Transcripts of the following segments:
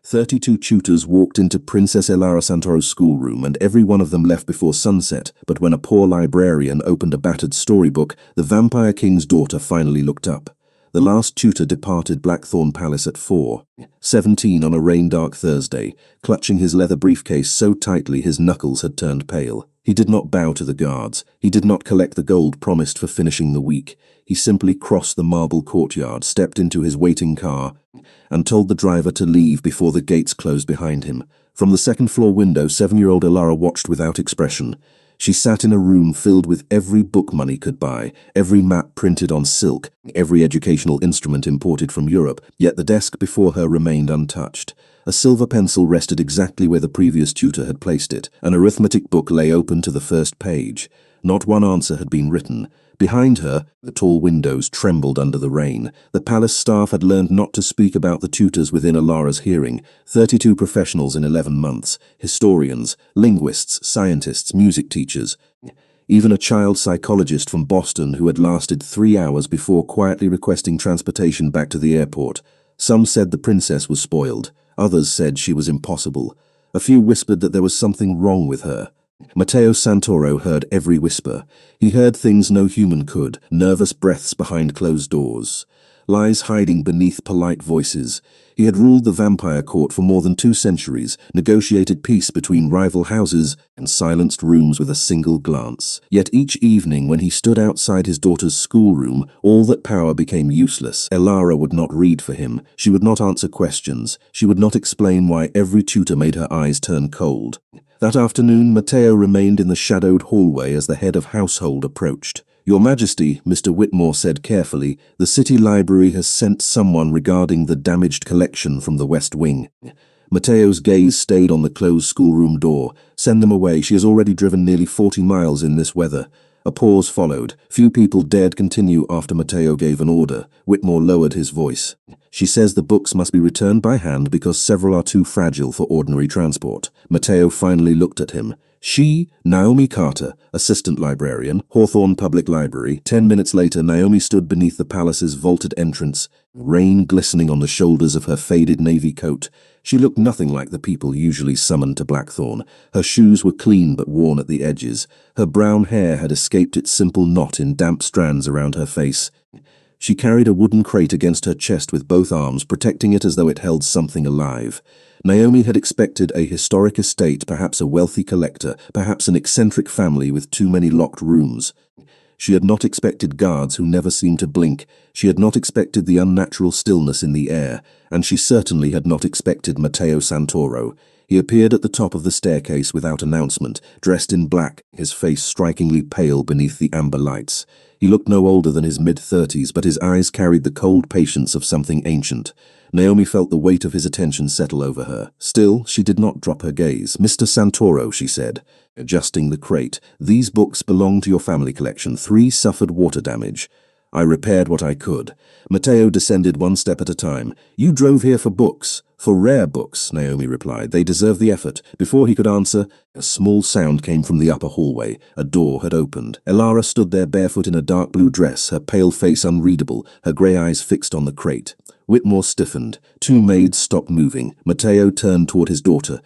32 tutors walked into Princess Elara Santoro's schoolroom, and every one of them left before sunset, but when a poor librarian opened a battered storybook, the Vampire King's daughter finally looked up. The last tutor departed Blackthorn Palace at 4:17 on a rain-dark Thursday, clutching his leather briefcase so tightly his knuckles had turned pale. He did not bow to the guards. He did not collect the gold promised for finishing the week. He simply crossed the marble courtyard, stepped into his waiting car, and told the driver to leave before the gates closed behind him. From the second-floor window, 7-year-old Elara watched without expression. She sat in a room filled with every book money could buy, every map printed on silk, every educational instrument imported from Europe, yet the desk before her remained untouched. A silver pencil rested exactly where the previous tutor had placed it. An arithmetic book lay open to the first page. Not one answer had been written. Behind her, the tall windows trembled under the rain. The palace staff had learned not to speak about the tutors within Elara's hearing. 32 professionals in 11 months. Historians, linguists, scientists, music teachers. Even a child psychologist from Boston who had lasted 3 hours before quietly requesting transportation back to the airport. Some said the princess was spoiled. Others said she was impossible. A few whispered that there was something wrong with her. Matteo Santoro heard every whisper. He heard things no human could, nervous breaths behind closed doors, lies hiding beneath polite voices. He had ruled the vampire court for more than 2 centuries, negotiated peace between rival houses, and silenced rooms with a single glance. Yet each evening when he stood outside his daughter's schoolroom, all that power became useless. Elara would not read for him. She would not answer questions. She would not explain why every tutor made her eyes turn cold. That afternoon, Matteo remained in the shadowed hallway as the head of household approached. "Your Majesty," Mr. Whitmore said carefully, "the city library has sent someone regarding the damaged collection from the West Wing." Matteo's gaze stayed on the closed schoolroom door. "Send them away. She has already driven nearly 40 miles in this weather." A pause followed. Few people dared continue after Matteo gave an order. Whitmore lowered his voice. "She says the books must be returned by hand because several are too fragile for ordinary transport." Matteo finally looked at him. She, Naomi Carter, assistant librarian, Hawthorne Public Library. 10 minutes later, Naomi stood beneath the palace's vaulted entrance, rain glistening on the shoulders of her faded navy coat. She looked nothing like the people usually summoned to Blackthorn. Her shoes were clean but worn at the edges. Her brown hair had escaped its simple knot in damp strands around her face. She carried a wooden crate against her chest with both arms, protecting it as though it held something alive. Naomi had expected a historic estate, perhaps a wealthy collector, perhaps an eccentric family with too many locked rooms. She had not expected guards who never seemed to blink. She had not expected the unnatural stillness in the air, and she certainly had not expected Matteo Santoro. He appeared at the top of the staircase without announcement, dressed in black, his face strikingly pale beneath the amber lights. He looked no older than his mid-30s, but his eyes carried the cold patience of something ancient. Naomi felt the weight of his attention settle over her. Still, she did not drop her gaze. "Mr. Santoro," she said, adjusting the crate, "these books belong to your family collection. 3 suffered water damage. I repaired what I could." Matteo descended one step at a time. "You drove here for books." "For rare books," Naomi replied. "They deserve the effort." Before he could answer, a small sound came from the upper hallway. A door had opened. Elara stood there barefoot in a dark blue dress, her pale face unreadable, her grey eyes fixed on the crate. Whitmore stiffened. 2 maids stopped moving. Matteo turned toward his daughter.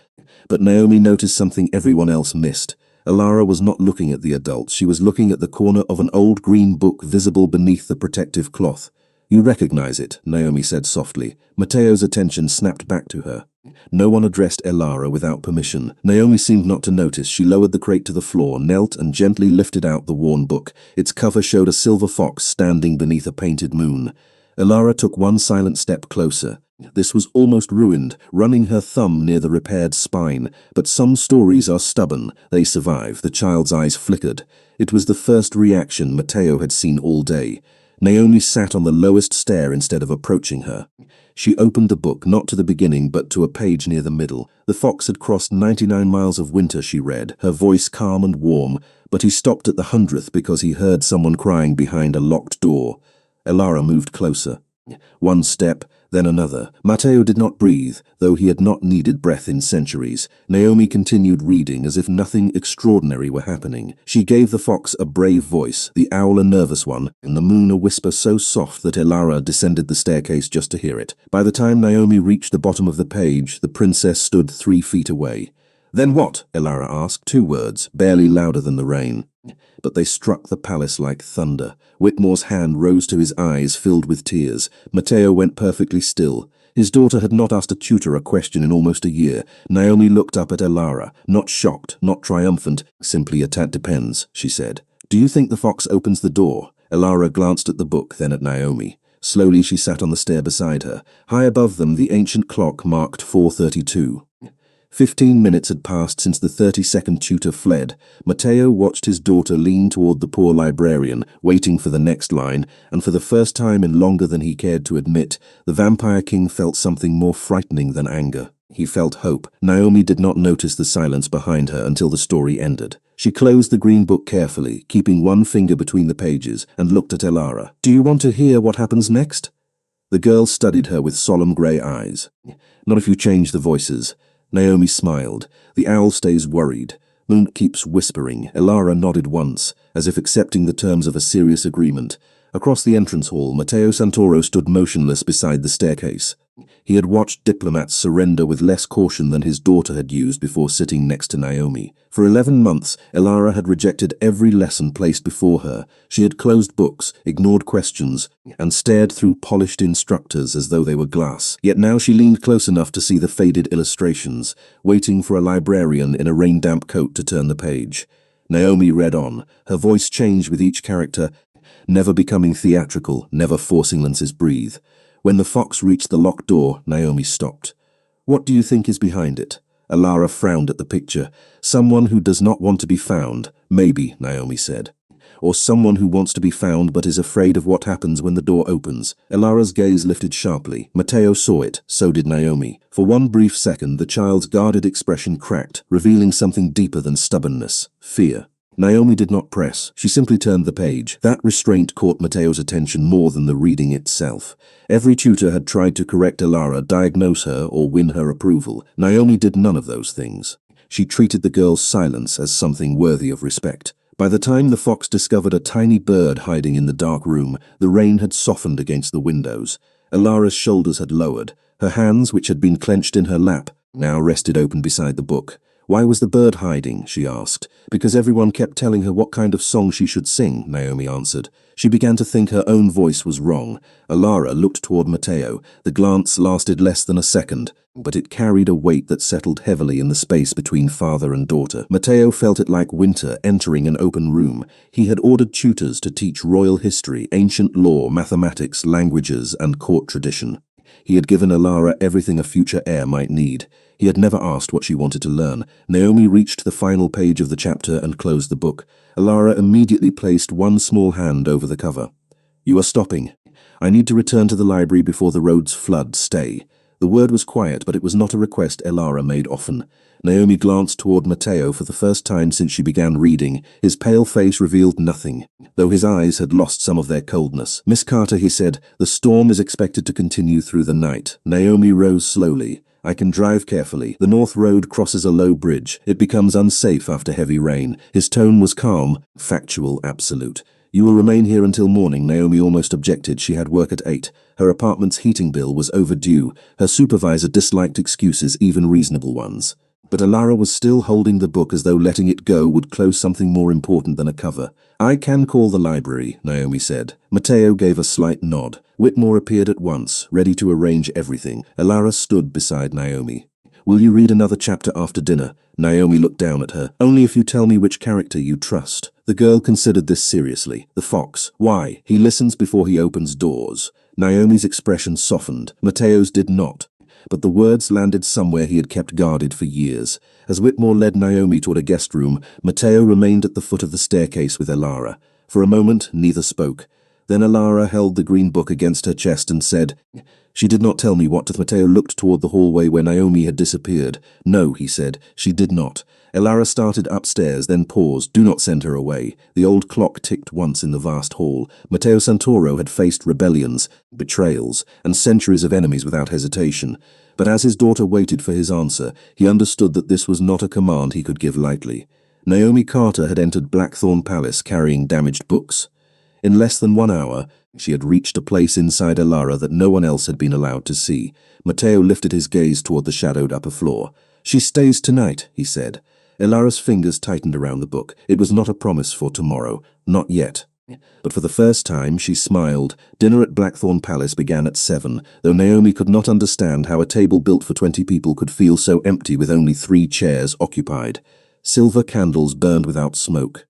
But Naomi noticed something everyone else missed. Elara was not looking at the adults. She was looking at the corner of an old green book visible beneath the protective cloth. "You recognize it," Naomi said softly. Matteo's attention snapped back to her. No one addressed Elara without permission. Naomi seemed not to notice. She lowered the crate to the floor, knelt and gently lifted out the worn book. Its cover showed a silver fox standing beneath a painted moon. Elara took one silent step closer. This was almost ruined, running her thumb near the repaired spine. But some stories are stubborn. They survive. The child's eyes flickered. It was the first reaction Matteo had seen all day. Naomi sat on the lowest stair instead of approaching her. She opened the book, not to the beginning, but to a page near the middle. The fox had crossed 99 miles of winter, she read, her voice calm and warm, but he stopped at the 100th because he heard someone crying behind a locked door. Elara moved closer. One step, Then another. Matteo did not breathe, though he had not needed breath in centuries. Naomi continued reading as if nothing extraordinary were happening. She gave the fox a brave voice, the owl a nervous one, and the moon a whisper so soft that Elara descended the staircase just to hear it. By the time Naomi reached the bottom of the page, the princess stood 3 feet away. "Then what?" Elara asked, 2 words, barely louder than the rain. But they struck the palace like thunder. Whitmore's hand rose to his eyes, filled with tears. Matteo went perfectly still. His daughter had not asked a tutor a question in almost a year. Naomi looked up at Elara, not shocked, not triumphant, simply "A tat depends," she said. "Do you think the fox opens the door?" Elara glanced at the book, then at Naomi. Slowly she sat on the stair beside her. High above them, the ancient clock marked 4:32. 15 minutes had passed since the 32nd tutor fled. Matteo watched his daughter lean toward the poor librarian, waiting for the next line, and for the first time in longer than he cared to admit, the Vampire King felt something more frightening than anger. He felt hope. Naomi did not notice the silence behind her until the story ended. She closed the green book carefully, keeping one finger between the pages, and looked at Elara. "Do you want to hear what happens next?" The girl studied her with solemn grey eyes. "Not if you change the voices." Naomi smiled. "The owl stays worried. Moon keeps whispering." Elara nodded once, as if accepting the terms of a serious agreement. Across the entrance hall, Matteo Santoro stood motionless beside the staircase. He had watched diplomats surrender with less caution than his daughter had used before sitting next to Naomi. For 11 months, Elara had rejected every lesson placed before her. She had closed books, ignored questions, and stared through polished instructors as though they were glass. Yet now she leaned close enough to see the faded illustrations, waiting for a librarian in a rain-damp coat to turn the page. Naomi read on. Her voice changed with each character, never becoming theatrical, never forcing Lance's breathe. When the fox reached the locked door, Naomi stopped. "What do you think is behind it?" Elara frowned at the picture. "Someone who does not want to be found." "Maybe," Naomi said. "Or someone who wants to be found but is afraid of what happens when the door opens." Elara's gaze lifted sharply. Matteo saw it, so did Naomi. For one brief second, the child's guarded expression cracked, revealing something deeper than stubbornness: fear. Naomi did not press. She simply turned the page. That restraint caught Matteo's attention more than the reading itself. Every tutor had tried to correct Elara, diagnose her, or win her approval. Naomi did none of those things. She treated the girl's silence as something worthy of respect. By the time the fox discovered a tiny bird hiding in the dark room, the rain had softened against the windows. Elara's shoulders had lowered. Her hands, which had been clenched in her lap, now rested open beside the book. "Why was the bird hiding?" she asked. "Because everyone kept telling her what kind of song she should sing," Naomi answered. She began to think her own voice was wrong. Elara looked toward Matteo. The glance lasted less than a second, but it carried a weight that settled heavily in the space between father and daughter. Matteo felt it like winter entering an open room. He had ordered tutors to teach royal history, ancient law, mathematics, languages, and court tradition. He had given Elara everything a future heir might need. He had never asked what she wanted to learn. Naomi reached the final page of the chapter and closed the book. Elara immediately placed one small hand over the cover. "You are stopping. I need to return to the library before the roads flood. Stay." The word was quiet, but it was not a request Elara made often. Naomi glanced toward Matteo for the first time since she began reading. His pale face revealed nothing, though his eyes had lost some of their coldness. "Miss Carter," he said, "the storm is expected to continue through the night." Naomi rose slowly. "I can drive carefully. The North Road crosses a low bridge. It becomes unsafe after heavy rain." His tone was calm, factual, absolute. "You will remain here until morning," Naomi almost objected. She had work at 8. Her apartment's heating bill was overdue. Her supervisor disliked excuses, even reasonable ones. But Elara was still holding the book as though letting it go would close something more important than a cover. "I can call the library," Naomi said. Matteo gave a slight nod. Whitmore appeared at once, ready to arrange everything. Elara stood beside Naomi. "Will you read another chapter after dinner?" Naomi looked down at her. "Only if you tell me which character you trust." The girl considered this seriously. "The fox. Why? He listens before he opens doors." Naomi's expression softened. Matteo's did not. But the words landed somewhere he had kept guarded for years. As Whitmore led Naomi toward a guest room, Matteo remained at the foot of the staircase with Elara. For a moment, neither spoke. Then Elara held the green book against her chest and said, She did not tell me what to. Matteo looked toward the hallway where Naomi had disappeared. No, he said, she did not. Elara started upstairs, then paused. Do not send her away. The old clock ticked once in the vast hall. Matteo Santoro had faced rebellions, betrayals, and centuries of enemies without hesitation. But as his daughter waited for his answer, he understood that this was not a command he could give lightly. Naomi Carter had entered Blackthorn Palace carrying damaged books. In less than 1 hour, she had reached a place inside Elara that no one else had been allowed to see. Matteo lifted his gaze toward the shadowed upper floor. She stays tonight, he said. Elara's fingers tightened around the book. It was not a promise for tomorrow. Not yet. But for the first time, she smiled. Dinner at Blackthorn Palace began at 7, though Naomi could not understand how a table built for 20 people could feel so empty with only 3 chairs occupied. Silver candles burned without smoke.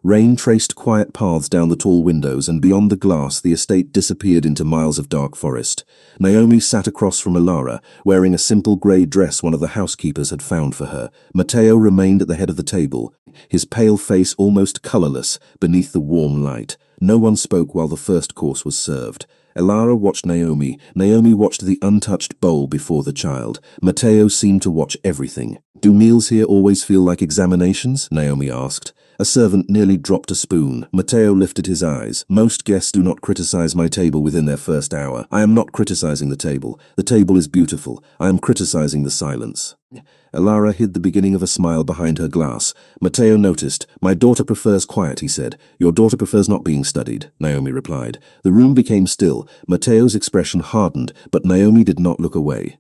Rain traced quiet paths down the tall windows, and beyond the glass the estate disappeared into miles of dark forest. Naomi sat across from Elara, wearing a simple grey dress one of the housekeepers had found for her. Matteo remained at the head of the table, his pale face almost colourless beneath the warm light. No one spoke while the first course was served. Elara watched Naomi. Naomi watched the untouched bowl before the child. Matteo seemed to watch everything. Do meals here always feel like examinations? Naomi asked. A servant nearly dropped a spoon. Matteo lifted his eyes. Most guests do not criticize my table within their first hour. I am not criticizing the table. The table is beautiful. I am criticizing the silence. Elara hid the beginning of a smile behind her glass. Matteo noticed. My daughter prefers quiet, he said. Your daughter prefers not being studied, Naomi replied. The room became still. Matteo's expression hardened, but Naomi did not look away.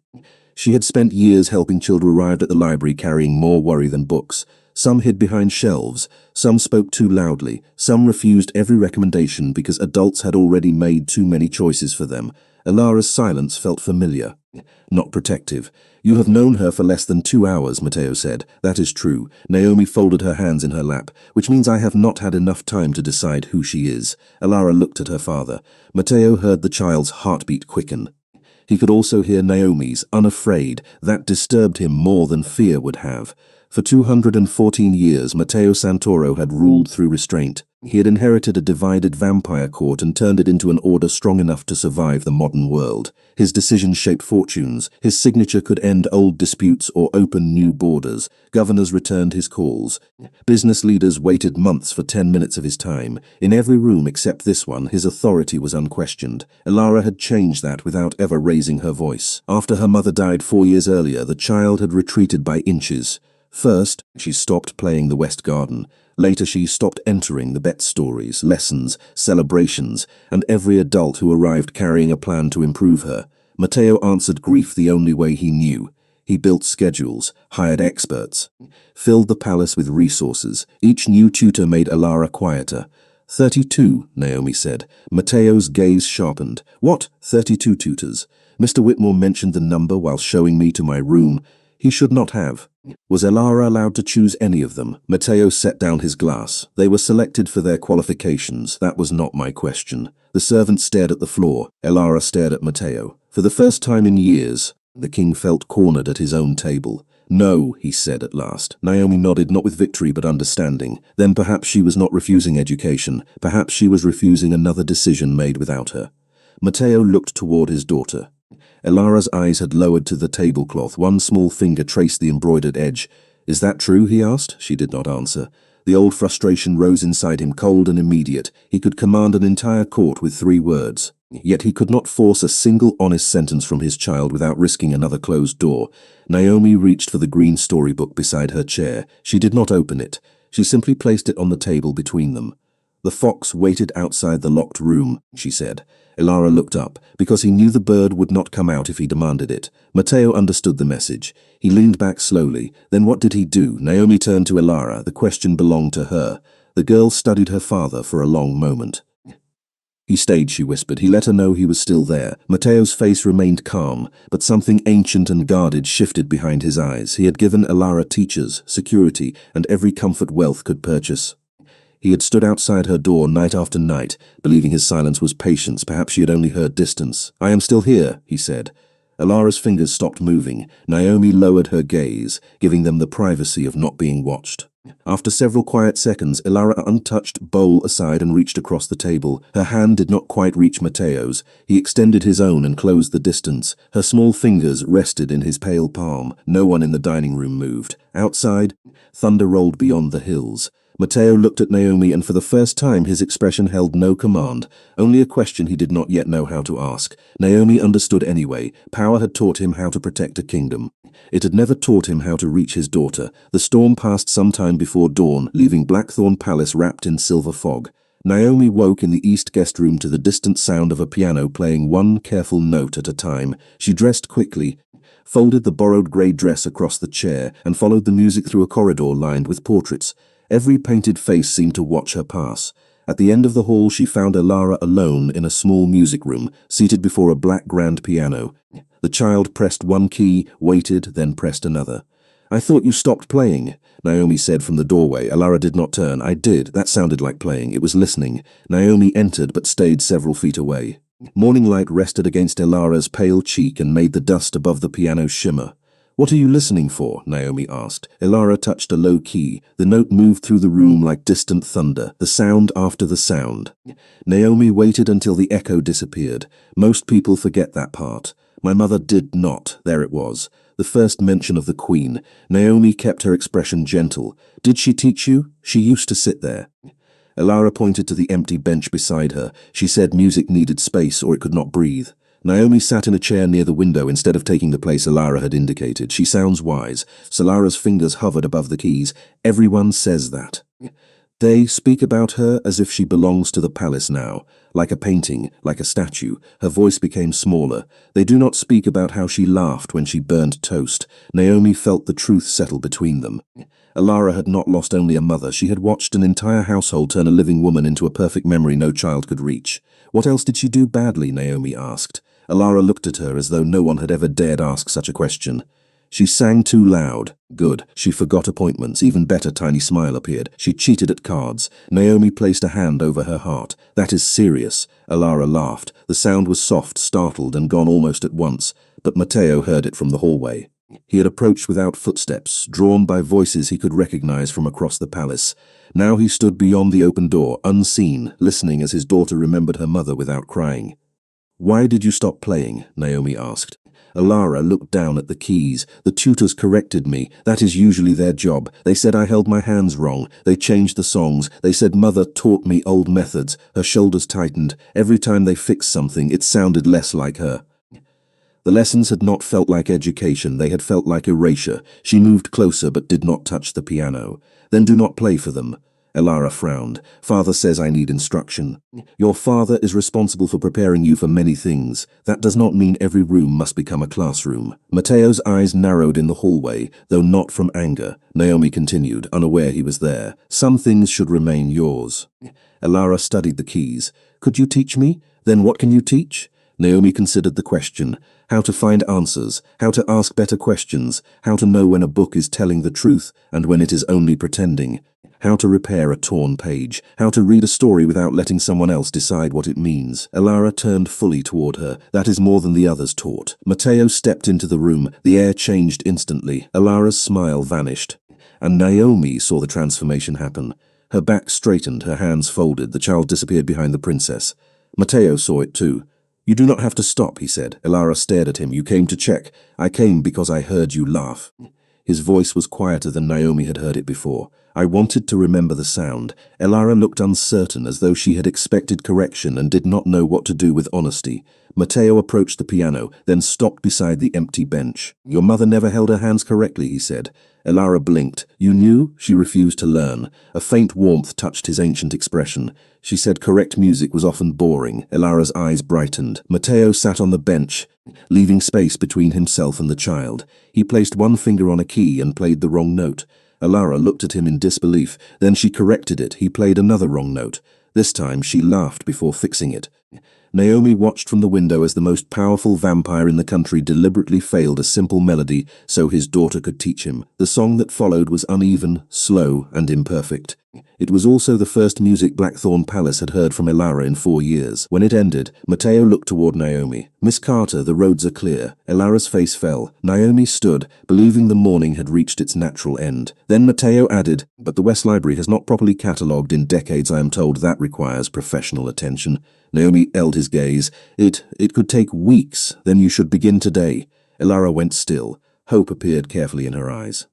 She had spent years helping children arrive at the library carrying more worry than books. Some hid behind shelves, some spoke too loudly, some refused every recommendation because adults had already made too many choices for them. Elara's silence felt familiar, not protective. You have known her for less than 2 hours, Matteo said. That is true. Naomi folded her hands in her lap, which means I have not had enough time to decide who she is. Elara looked at her father. Matteo heard the child's heartbeat quicken. He could also hear Naomi's, unafraid. That disturbed him more than fear would have. For 214 years, Matteo Santoro had ruled through restraint. He had inherited a divided vampire court and turned it into an order strong enough to survive the modern world. His decisions shaped fortunes. His signature could end old disputes or open new borders. Governors returned his calls. Business leaders waited months for 10 minutes of his time. In every room except this one, his authority was unquestioned. Elara had changed that without ever raising her voice. After her mother died 4 years earlier, the child had retreated by inches. First, she stopped playing the West Garden. Later, she stopped entering the bet stories, lessons, celebrations, and every adult who arrived carrying a plan to improve her. Matteo answered grief the only way he knew. He built schedules, hired experts, filled the palace with resources. Each new tutor made Elara quieter. 32, Naomi said. Matteo's gaze sharpened. What? 32 tutors? Mr. Whitmore mentioned the number while showing me to my room. He should not have. Was Elara allowed to choose any of them? Matteo set down his glass. They were selected for their qualifications. That was not my question. The servant stared at the floor. Elara stared at Matteo. For the first time in years, the king felt cornered at his own table. No, he said at last. Naomi nodded, not with victory but understanding. Then perhaps she was not refusing education. Perhaps she was refusing another decision made without her. Matteo looked toward his daughter. Elara's eyes had lowered to the tablecloth. One small finger traced the embroidered edge. Is that true? He asked. She did not answer. The old frustration rose inside him, cold and immediate. He could command an entire court with 3 words. Yet he could not force a single honest sentence from his child without risking another closed door. Naomi reached for the green storybook beside her chair. She did not open it. She simply placed it on the table between them. The fox waited outside the locked room, she said. Elara looked up, because he knew the bird would not come out if he demanded it. Matteo understood the message. He leaned back slowly. Then what did he do? Naomi turned to Elara. The question belonged to her. The girl studied her father for a long moment. He stayed, she whispered. He let her know he was still there. Matteo's face remained calm, but something ancient and guarded shifted behind his eyes. He had given Elara teachers, security, and every comfort wealth could purchase. He had stood outside her door night after night, believing his silence was patience. Perhaps she had only heard distance. I am still here, he said. Elara's fingers stopped moving. Naomi lowered her gaze, giving them the privacy of not being watched. After several quiet seconds, Elara untouched bowl aside and reached across the table. Her hand did not quite reach Mateo's. He extended his own and closed the distance. Her small fingers rested in his pale palm. No one in the dining room moved. Outside, thunder rolled beyond the hills. Mateo looked at Naomi, and for the first time his expression held no command, only a question he did not yet know how to ask. Naomi understood anyway. Power had taught him how to protect a kingdom. It had never taught him how to reach his daughter. The storm passed some time before dawn, leaving Blackthorn Palace wrapped in silver fog. Naomi woke in the east guest room to the distant sound of a piano playing one careful note at a time. She dressed quickly, folded the borrowed grey dress across the chair, and followed the music through a corridor lined with portraits. Every painted face seemed to watch her pass. At the end of the hall she found Elara alone in a small music room, seated before a black grand piano. The child pressed one key, waited, then pressed another. "I thought you stopped playing," Naomi said from the doorway. Elara did not turn. "I did. That sounded like playing. It was listening." Naomi entered but stayed several feet away. Morning light rested against Elara's pale cheek and made the dust above the piano shimmer. "What are you listening for?" Naomi asked. Elara touched a low key. The note moved through the room like distant thunder, the sound after the sound. Naomi waited until the echo disappeared. Most people forget that part. My mother did not. There it was. The first mention of the Queen. Naomi kept her expression gentle. "Did she teach you?" "She used to sit there." Elara pointed to the empty bench beside her. She said music needed space or it could not breathe. Naomi sat in a chair near the window instead of taking the place Elara had indicated. "She sounds wise." Solara's fingers hovered above the keys. "Everyone says that. They speak about her as if she belongs to the palace now. Like a painting, like a statue." Her voice became smaller. "They do not speak about how she laughed when she burned toast." Naomi felt the truth settle between them. Elara had not lost only a mother. She had watched an entire household turn a living woman into a perfect memory no child could reach. "What else did she do badly?" Naomi asked. Elara looked at her as though no one had ever dared ask such a question. "She sang too loud." "Good. She forgot appointments." Even better, tiny smile appeared. "She cheated at cards." Naomi placed a hand over her heart. "That is serious." Elara laughed. The sound was soft, startled, and gone almost at once, but Mateo heard it from the hallway. He had approached without footsteps, drawn by voices he could recognize from across the palace. Now he stood beyond the open door, unseen, listening as his daughter remembered her mother without crying. "Why did you stop playing?" Naomi asked. Elara looked down at the keys. "The tutors corrected me. That is usually their job. They said I held my hands wrong. They changed the songs. They said Mother taught me old methods." Her shoulders tightened. Every time they fixed something, it sounded less like her. The lessons had not felt like education. They had felt like erasure. She moved closer but did not touch the piano. "Then do not play for them." Elara frowned. "Father says I need instruction." "Your father is responsible for preparing you for many things. That does not mean every room must become a classroom." Mateo's eyes narrowed in the hallway, though not from anger. Naomi continued, unaware he was there. "Some things should remain yours." Elara studied the keys. "Could you teach me?" "Then what can you teach?" Naomi considered the question. How to find answers, how to ask better questions, how to know when a book is telling the truth and when it is only pretending, how to repair a torn page, how to read a story without letting someone else decide what it means. Elara turned fully toward her. "That is more than the others taught." Mateo stepped into the room. The air changed instantly. Elara's smile vanished, and Naomi saw the transformation happen. Her back straightened, her hands folded. The child disappeared behind the princess. Mateo saw it too. "You do not have to stop," he said. Elara stared at him. "You came to check." "I came because I heard you laugh." His voice was quieter than Naomi had heard it before. "I wanted to remember the sound." Elara looked uncertain, as though she had expected correction and did not know what to do with honesty. Mateo approached the piano, then stopped beside the empty bench. "Your mother never held her hands correctly," he said. Elara blinked. "You knew?" She refused to learn. A faint warmth touched his ancient expression. She said correct music was often boring. Elara's eyes brightened. Mateo sat on the bench, leaving space between himself and the child. He placed one finger on a key and played the wrong note. Elara looked at him in disbelief. Then she corrected it. He played another wrong note. This time she laughed before fixing it. Naomi watched from the window as the most powerful vampire in the country deliberately failed a simple melody so his daughter could teach him. The song that followed was uneven, slow, and imperfect. It was also the first music Blackthorn Palace had heard from Elara in 4 years. When it ended, Matteo looked toward Naomi. "Miss Carter, the roads are clear." Elara's face fell. Naomi stood, believing the morning had reached its natural end. Then Matteo added, "But the West Library has not properly catalogued in decades. I am told that requires professional attention." Naomi held his gaze. It could take weeks. "Then you should begin today." Elara went still. Hope appeared carefully in her eyes.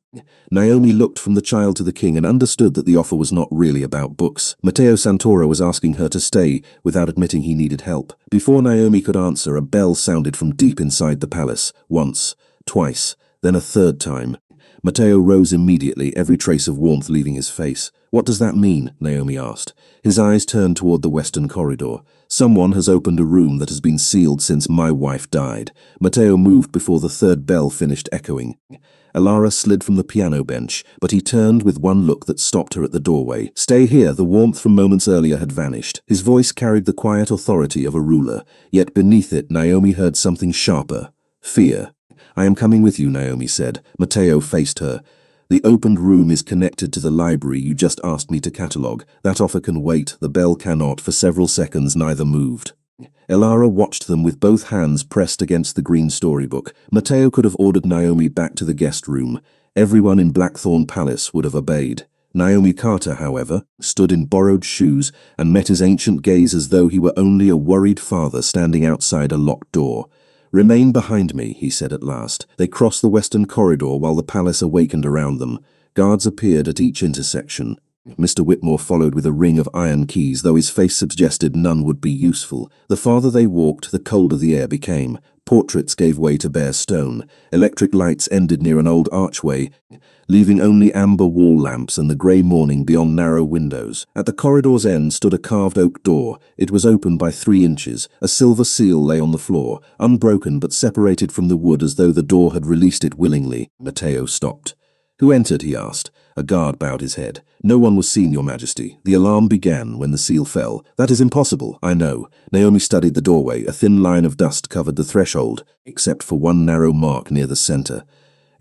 Naomi looked from the child to the king and understood that the offer was not really about books. Matteo Santoro was asking her to stay without admitting he needed help. Before Naomi could answer, a bell sounded from deep inside the palace. Once, twice, then a third time. Matteo rose immediately, every trace of warmth leaving his face. "What does that mean?" Naomi asked. His eyes turned toward the western corridor. "Someone has opened a room that has been sealed since my wife died." Matteo moved before the third bell finished echoing. Elara slid from the piano bench, but he turned with one look that stopped her at the doorway. "Stay here." The warmth from moments earlier had vanished. His voice carried the quiet authority of a ruler, yet beneath it Naomi heard something sharper. Fear. "I am coming with you," Naomi said. Matteo faced her. "The opened room is connected to the library you just asked me to catalogue. That offer can wait. The bell cannot." For several seconds neither moved. Elara watched them with both hands pressed against the green storybook. Matteo could have ordered Naomi back to the guest room. Everyone in Blackthorn Palace would have obeyed. Naomi Carter, however, stood in borrowed shoes and met his ancient gaze as though he were only a worried father standing outside a locked door. "Remain behind me," he said at last. They crossed the western corridor while the palace awakened around them. Guards appeared at each intersection. Mr. Whitmore followed with a ring of iron keys, though his face suggested none would be useful. The farther they walked, the colder the air became. Portraits gave way to bare stone. Electric lights ended near an old archway, leaving only amber wall lamps and the grey morning beyond narrow windows. At the corridor's end stood a carved oak door. It was open by 3 inches. A silver seal lay on the floor, unbroken but separated from the wood as though the door had released it willingly. Matteo stopped. "Who entered?" he asked. A guard bowed his head. "No one was seen, Your Majesty. The alarm began when the seal fell." "That is impossible." "I know." Naomi studied the doorway. A thin line of dust covered the threshold, except for one narrow mark near the center.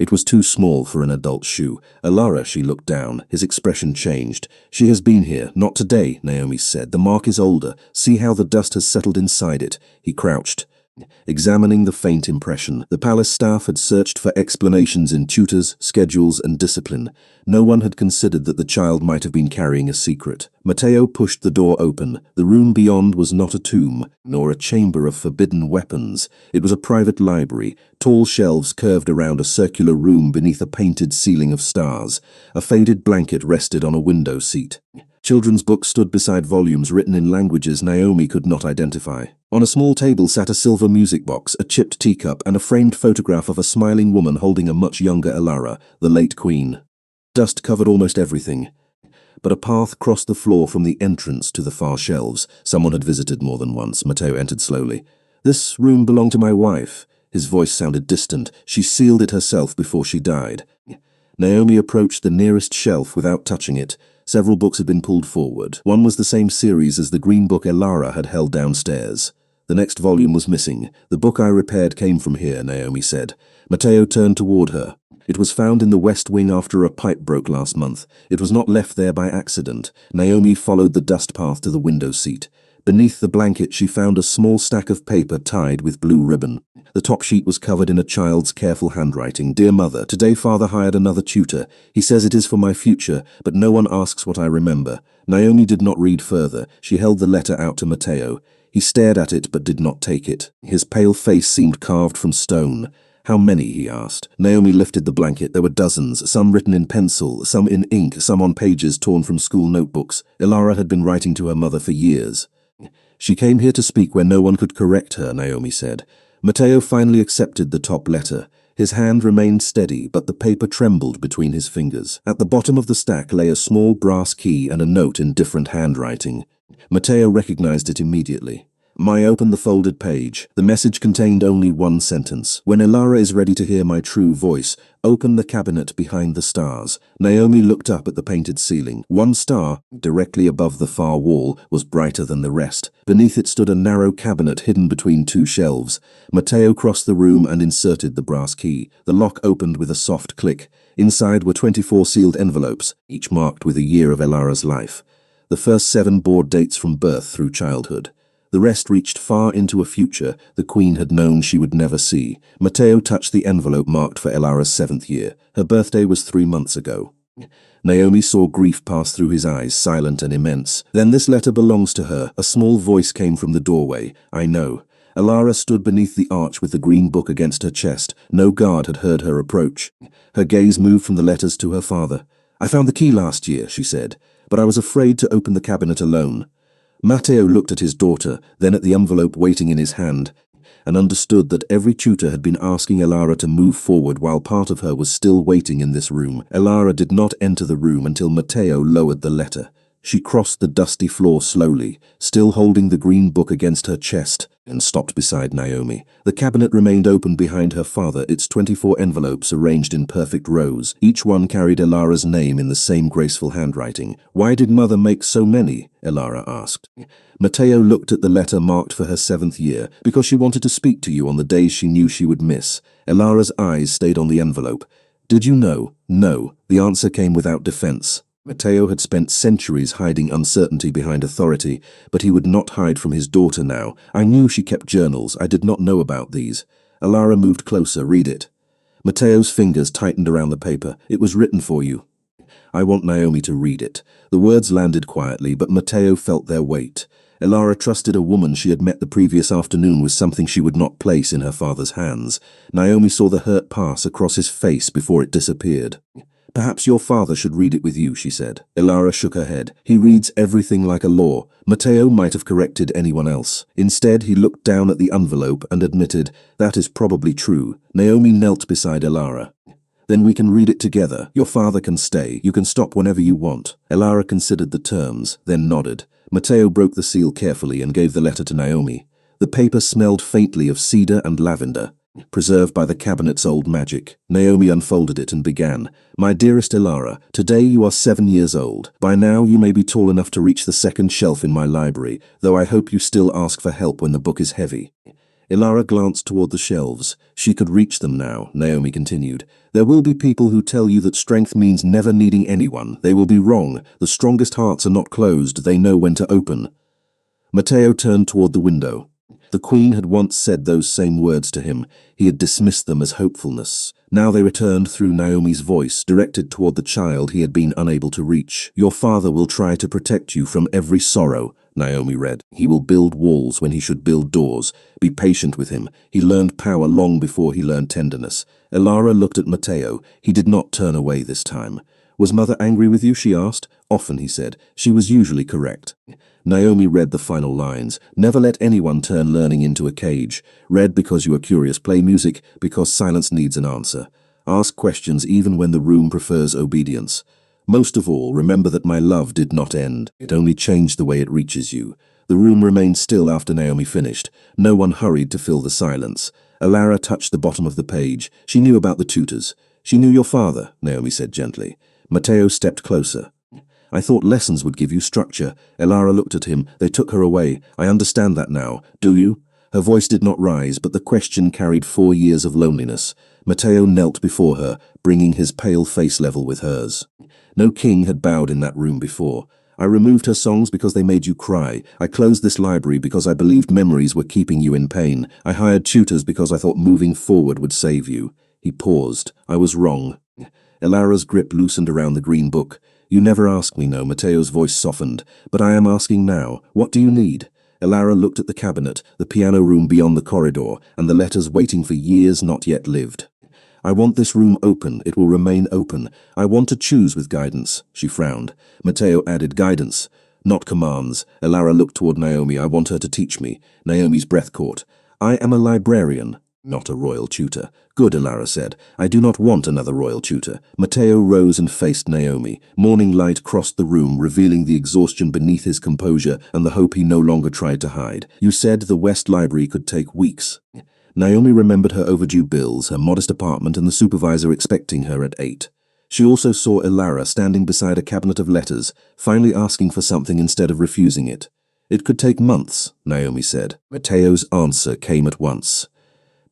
It was too small for an adult shoe. Elara, she looked down. His expression changed. "She has been here. Not today," Naomi said. "The mark is older. See how the dust has settled inside it." He crouched, examining the faint impression. The palace staff had searched for explanations in tutors, schedules, and discipline. No one had considered that the child might have been carrying a secret. Matteo pushed the door open. The room beyond was not a tomb, nor a chamber of forbidden weapons. It was a private library. Tall shelves curved around a circular room beneath a painted ceiling of stars. A faded blanket rested on a window seat. Children's books stood beside volumes written in languages Naomi could not identify. On a small table sat a silver music box, a chipped teacup, and a framed photograph of a smiling woman holding a much younger Elara, the late queen. Dust covered almost everything, but a path crossed the floor from the entrance to the far shelves. Someone had visited more than once. Matteo entered slowly. "This room belonged to my wife." His voice sounded distant. "She sealed it herself before she died." Naomi approached the nearest shelf without touching it. Several books had been pulled forward. One was the same series as the green book Elara had held downstairs. The next volume was missing. "The book I repaired came from here," Naomi said. Matteo turned toward her. "It was found in the west wing after a pipe broke last month. It was not left there by accident." Naomi followed the dust path to the window seat. Beneath the blanket she found a small stack of paper tied with blue ribbon. The top sheet was covered in a child's careful handwriting. "Dear Mother, today Father hired another tutor. He says it is for my future, but no one asks what I remember." Naomi did not read further. She held the letter out to Matteo. He stared at it but did not take it. His pale face seemed carved from stone. "How many?" he asked. Naomi lifted the blanket. There were dozens, some written in pencil, some in ink, some on pages torn from school notebooks. Elara had been writing to her mother for years. "She came here to speak where no one could correct her," Naomi said. Matteo finally accepted the top letter. His hand remained steady, but the paper trembled between his fingers. At the bottom of the stack lay a small brass key and a note in different handwriting. Matteo recognized it immediately. I opened the folded page. The message contained only one sentence. "When Elara is ready to hear my true voice, open the cabinet behind the stars." Naomi looked up at the painted ceiling. One star, directly above the far wall, was brighter than the rest. Beneath it stood a narrow cabinet hidden between 2 shelves. Matteo crossed the room and inserted the brass key. The lock opened with a soft click. Inside were 24 sealed envelopes, each marked with a year of Elara's life. The first 7 bore dates from birth through childhood. The rest reached far into a future the Queen had known she would never see. Matteo touched the envelope marked for Elara's 7th year. Her birthday was 3 months ago. Naomi saw grief pass through his eyes, silent and immense. Then this letter belongs to her. A small voice came from the doorway. I know. Elara stood beneath the arch with the green book against her chest. No guard had heard her approach. Her gaze moved from the letters to her father. I found the key last year, she said, but I was afraid to open the cabinet alone. Matteo looked at his daughter, then at the envelope waiting in his hand, and understood that every tutor had been asking Elara to move forward while part of her was still waiting in this room. Elara did not enter the room until Matteo lowered the letter. She crossed the dusty floor slowly, still holding the green book against her chest, and stopped beside Naomi. The cabinet remained open behind her father, its 24 envelopes arranged in perfect rows. Each one carried Elara's name in the same graceful handwriting. Why did Mother make so many? Elara asked. Matteo looked at the letter marked for her 7th year, because she wanted to speak to you on the days she knew she would miss. Elara's eyes stayed on the envelope. Did you know? No. The answer came without defense. Matteo had spent centuries hiding uncertainty behind authority, but he would not hide from his daughter now. I knew she kept journals. I did not know about these. Elara moved closer. Read it. Matteo's fingers tightened around the paper. It was written for you. I want Naomi to read it. The words landed quietly, but Matteo felt their weight. Elara trusted a woman she had met the previous afternoon with something she would not place in her father's hands. Naomi saw the hurt pass across his face before it disappeared. Perhaps your father should read it with you, she said. Elara shook her head. He reads everything like a law. Matteo might have corrected anyone else. Instead, he looked down at the envelope and admitted, that is probably true. Naomi knelt beside Elara. Then we can read it together. Your father can stay. You can stop whenever you want. Elara considered the terms, then nodded. Matteo broke the seal carefully and gave the letter to Naomi. The paper smelled faintly of cedar and lavender, preserved by the cabinet's old magic. Naomi unfolded it and began. My dearest Elara, today you are 7 years old. By now you may be tall enough to reach the 2nd shelf in my library, though I hope you still ask for help when the book is heavy. Elara glanced toward the shelves. She could reach them now, Naomi continued. There will be people who tell you that strength means never needing anyone. They will be wrong. The strongest hearts are not closed. They know when to open. Matteo turned toward the window. The Queen had once said those same words to him. He had dismissed them as hopefulness. Now they returned through Naomi's voice, directed toward the child he had been unable to reach. Your father will try to protect you from every sorrow, Naomi read. He will build walls when he should build doors. Be patient with him. He learned power long before he learned tenderness. Elara looked at Matteo. He did not turn away this time. Was Mother angry with you? She asked. Often, he said. She was usually correct. Naomi read the final lines. Never let anyone turn learning into a cage. Read because you are curious. Play music because silence needs an answer. Ask questions even when the room prefers obedience. Most of all, remember that my love did not end. It only changed the way it reaches you. The room remained still after Naomi finished. No one hurried to fill the silence. Elara touched the bottom of the page. She knew about the tutors. She knew your father, Naomi said gently. Matteo stepped closer. I thought lessons would give you structure. Elara looked at him. They took her away. I understand that now. Do you? Her voice did not rise, but the question carried 4 years of loneliness. Matteo knelt before her, bringing his pale face level with hers. No king had bowed in that room before. I removed her songs because they made you cry. I closed this library because I believed memories were keeping you in pain. I hired tutors because I thought moving forward would save you. He paused. I was wrong. Elara's grip loosened around the green book. You never asked me, no. Matteo's voice softened. But I am asking now. What do you need? Elara looked at the cabinet, the piano room beyond the corridor, and the letters waiting for years not yet lived. I want this room open. It will remain open. I want to choose with guidance. She frowned. Matteo added guidance, not commands. Elara looked toward Naomi. I want her to teach me. Naomi's breath caught. I am a librarian, not a royal tutor. Good, Elara said. I do not want another royal tutor. Matteo rose and faced Naomi. Morning light crossed the room, revealing the exhaustion beneath his composure and the hope he no longer tried to hide. You said the West Library could take weeks. Naomi remembered her overdue bills, her modest apartment, and the supervisor expecting her at 8. She also saw Elara standing beside a cabinet of letters, finally asking for something instead of refusing it. It could take months, Naomi said. Matteo's answer came at once.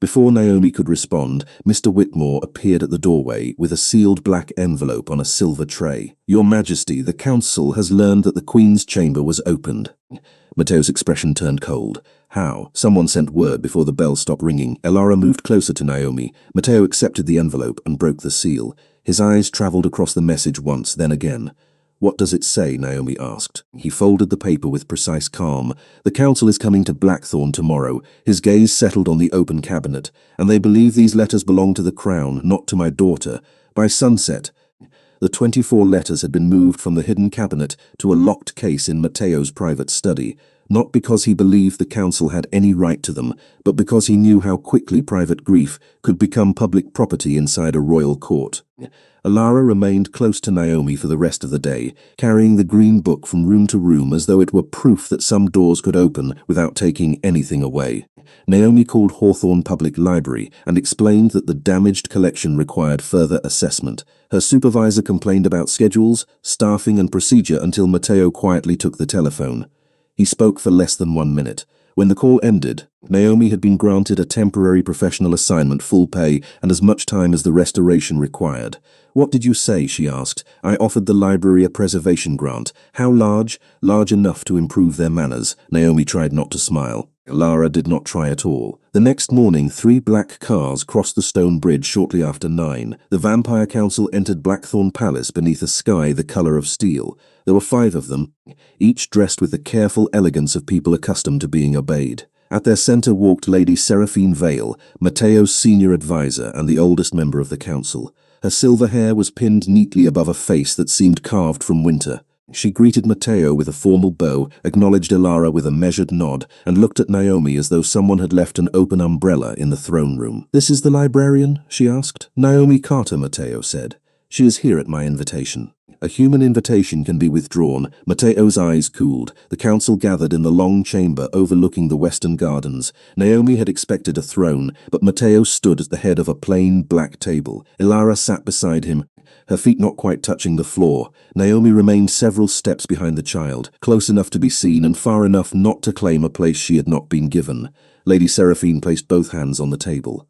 Before Naomi could respond, Mr. Whitmore appeared at the doorway with a sealed black envelope on a silver tray. "Your Majesty, the Council has learned that the Queen's chamber was opened." Matteo's expression turned cold. "How?" "Someone sent word before the bell stopped ringing." Elara moved closer to Naomi. Matteo accepted the envelope and broke the seal. His eyes traveled across the message once, then again. "What does it say?" Naomi asked. He folded the paper with precise calm. "The council is coming to Blackthorn tomorrow." His gaze settled on the open cabinet. "And they believe these letters belong to the crown, not to my daughter. By sunset." The 24 letters had been moved from the hidden cabinet to a locked case in Matteo's private study, not because he believed the council had any right to them, but because he knew how quickly private grief could become public property inside a royal court. Elara remained close to Naomi for the rest of the day, carrying the green book from room to room as though it were proof that some doors could open without taking anything away. Naomi called Hawthorne Public Library and explained that the damaged collection required further assessment. Her supervisor complained about schedules, staffing and procedure until Matteo quietly took the telephone. He spoke for less than 1 minute. When the call ended, Naomi had been granted a temporary professional assignment, full pay, and as much time as the restoration required. "What did you say?" she asked. "I offered the library a preservation grant." "How large?" "Large enough to improve their manners." Naomi tried not to smile. Elara did not try at all. The next morning, 3 black cars crossed the stone bridge shortly after 9. The Vampire Council entered Blackthorn Palace beneath a sky the color of steel. There were 5 of them, each dressed with the careful elegance of people accustomed to being obeyed. At their center walked Lady Seraphine Vale, Matteo's senior advisor and the oldest member of the council. Her silver hair was pinned neatly above a face that seemed carved from winter. She greeted Matteo with a formal bow, acknowledged Elara with a measured nod, and looked at Naomi as though someone had left an open umbrella in the throne room. "This is the librarian?" she asked. "Naomi Carter," Matteo said. "She is here at my invitation." A human invitation can be withdrawn. Matteo's eyes cooled. The council gathered in the long chamber overlooking the western gardens. Naomi had expected a throne, but Matteo stood at the head of a plain black table. Elara sat beside him, her feet not quite touching the floor. Naomi remained several steps behind the child, close enough to be seen and far enough not to claim a place she had not been given. Lady Seraphine placed both hands on the table.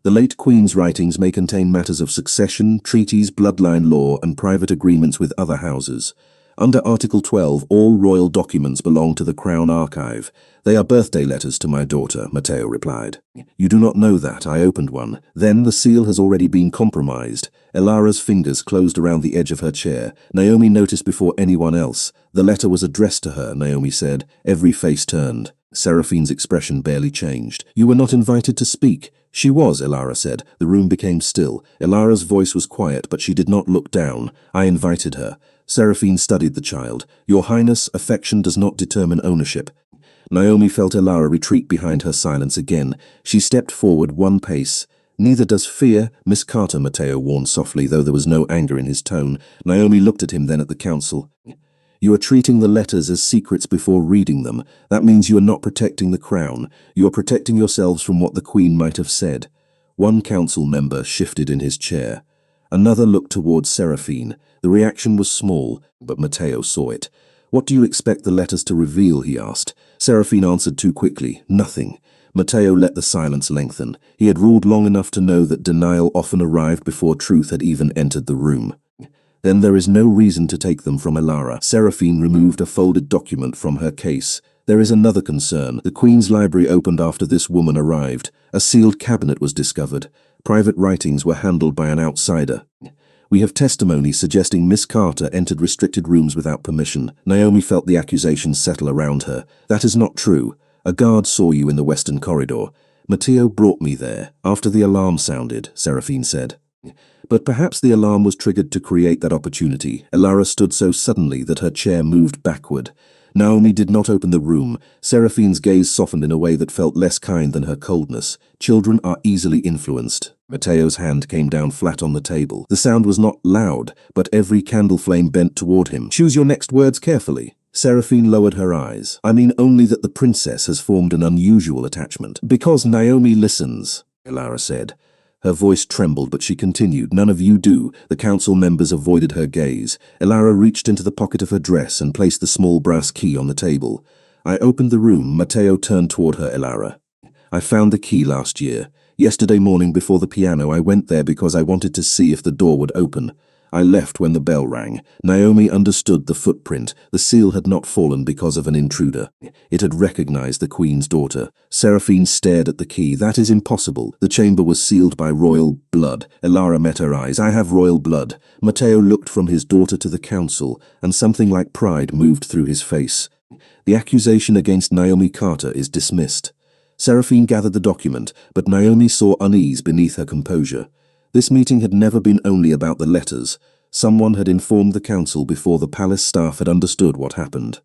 The late Queen's writings may contain matters of succession, treaties, bloodline law, and private agreements with other houses. Under Article 12, all royal documents belong to the Crown Archive. They are birthday letters to my daughter, Matteo replied. "You do not know that. I opened one. Then the seal has already been compromised." Elara's fingers closed around the edge of her chair. Naomi noticed before anyone else. "The letter was addressed to her," Naomi said. Every face turned. Seraphine's expression barely changed. "You were not invited to speak." "She was," Elara said. The room became still. Elara's voice was quiet, but she did not look down. "I invited her." Seraphine studied the child. "Your Highness, affection does not determine ownership." Naomi felt Elara retreat behind her silence again. She stepped forward 1 pace. "Neither does fear, Miss Carter," Matteo warned softly, though there was no anger in his tone. Naomi looked at him then at the council. "You are treating the letters as secrets before reading them. That means you are not protecting the crown. You are protecting yourselves from what the Queen might have said." One council member shifted in his chair. Another looked towards Seraphine. The reaction was small, but Matteo saw it. "What do you expect the letters to reveal?" he asked. Seraphine answered too quickly. "Nothing." Matteo let the silence lengthen. He had ruled long enough to know that denial often arrived before truth had even entered the room. "Then there is no reason to take them from Elara." Seraphine removed a folded document from her case. "There is another concern. The Queen's library opened after this woman arrived. A sealed cabinet was discovered. Private writings were handled by an outsider. We have testimony suggesting Miss Carter entered restricted rooms without permission." Naomi felt the accusations settle around her. "That is not true. A guard saw you in the western corridor." "Matteo brought me there after the alarm sounded," Seraphine said. But perhaps the alarm was triggered to create that opportunity. Elara stood so suddenly that her chair moved backward. Naomi did not open the room. Seraphine's gaze softened in a way that felt less kind than her coldness. "Children are easily influenced." Matteo's hand came down flat on the table. The sound was not loud, but every candle flame bent toward him. "Choose your next words carefully." Seraphine lowered her eyes. "I mean only that the princess has formed an unusual attachment." "Because Naomi listens," Elara said. Her voice trembled, but she continued. "None of you do." The council members avoided her gaze. Elara reached into the pocket of her dress and placed the small brass key on the table. "I opened the room." Matteo turned toward her. "Elara, I found the key last year. Yesterday morning before the piano, I went there because I wanted to see if the door would open. I left when the bell rang. Naomi understood the footprint. The seal had not fallen because of an intruder. It had recognized the Queen's daughter. Seraphine stared at the key. That is impossible. The chamber was sealed by royal blood. Elara met her eyes. I have royal blood. Matteo looked from his daughter to the council, and something like pride moved through his face. The accusation against Naomi Carter is dismissed. Seraphine gathered the document, but Naomi saw unease beneath her composure. This meeting had never been only about the letters. Someone had informed the council before the palace staff had understood what happened.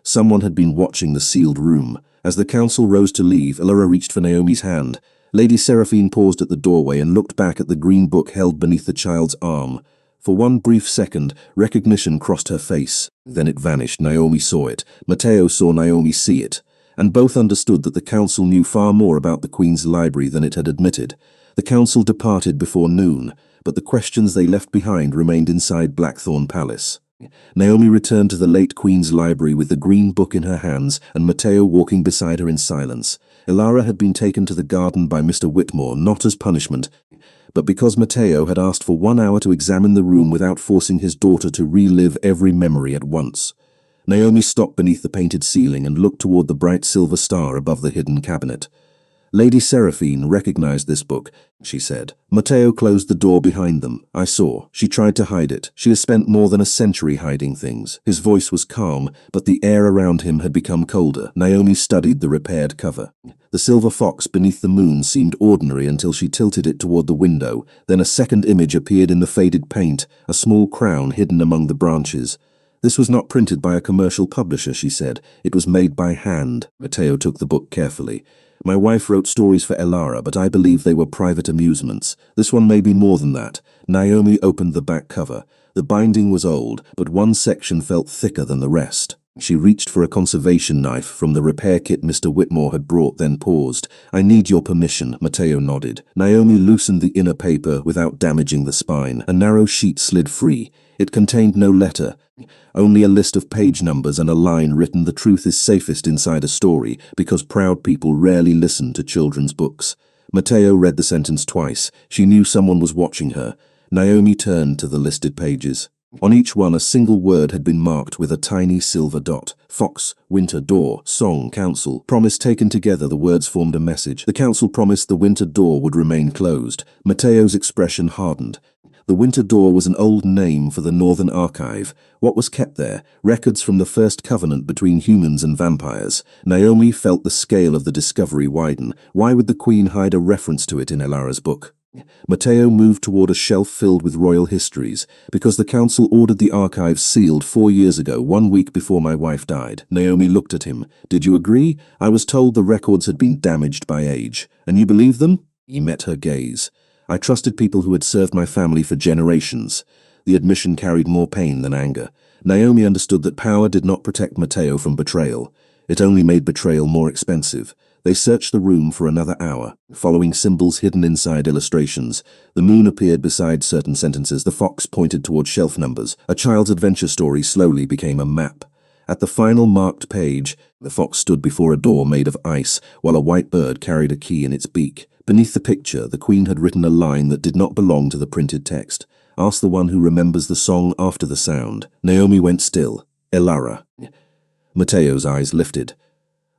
Someone had been watching the sealed room. As the council rose to leave, Elara reached for Naomi's hand. Lady Seraphine paused at the doorway and looked back at the green book held beneath the child's arm. For one brief second, recognition crossed her face. Then it vanished. Naomi saw it. Matteo saw Naomi see it. And both understood that the council knew far more about the Queen's library than it had admitted. The council departed before noon, but the questions they left behind remained inside Blackthorn Palace. Naomi returned to the late Queen's library with the green book in her hands and Matteo walking beside her in silence. Elara had been taken to the garden by Mr. Whitmore, not as punishment, but because Matteo had asked for 1 hour to examine the room without forcing his daughter to relive every memory at once. Naomi stopped beneath the painted ceiling and looked toward the bright silver star above the hidden cabinet. Lady Seraphine recognized this book, she said. Matteo closed the door behind them. I saw. She tried to hide it. She has spent more than a century hiding things. His voice was calm, but the air around him had become colder. Naomi studied the repaired cover. The silver fox beneath the moon seemed ordinary until she tilted it toward the window. Then a second image appeared in the faded paint, a small crown hidden among the branches. This was not printed by a commercial publisher, she said. It was made by hand. Matteo took the book carefully. My wife wrote stories for Elara, but I believe they were private amusements. This one may be more than that. Naomi opened the back cover. The binding was old, but one section felt thicker than the rest. She reached for a conservation knife from the repair kit Mr. Whitmore had brought, then paused. I need your permission, Matteo nodded. Naomi loosened the inner paper without damaging the spine. A narrow sheet slid free. It contained no letter, only a list of page numbers and a line written, "The truth is safest inside a story, because proud people rarely listen to children's books." Matteo read the sentence twice. She knew someone was watching her. Naomi turned to the listed pages. On each one, a single word had been marked with a tiny silver dot. Fox, winter, door, song, council. Promise. Taken together, the words formed a message. The council promised the winter door would remain closed. Matteo's expression hardened. The winter door was an old name for the Northern Archive. What was kept there? Records from the first covenant between humans and vampires. Naomi felt the scale of the discovery widen. Why would the Queen hide a reference to it in Elara's book? Matteo moved toward a shelf filled with royal histories. Because the council ordered the archives sealed 4 years ago, 1 week before my wife died. Naomi looked at him. Did you agree? I was told the records had been damaged by age. And you believe them? He met her gaze. I trusted people who had served my family for generations. The admission carried more pain than anger. Naomi understood that power did not protect Matteo from betrayal. It only made betrayal more expensive. They searched the room for another hour, following symbols hidden inside illustrations. The moon appeared beside certain sentences. The fox pointed toward shelf numbers. A child's adventure story slowly became a map. At the final marked page, the fox stood before a door made of ice, while a white bird carried a key in its beak. Beneath the picture, the Queen had written a line that did not belong to the printed text. Ask the one who remembers the song after the sound. Naomi went still. Elara. Matteo's eyes lifted.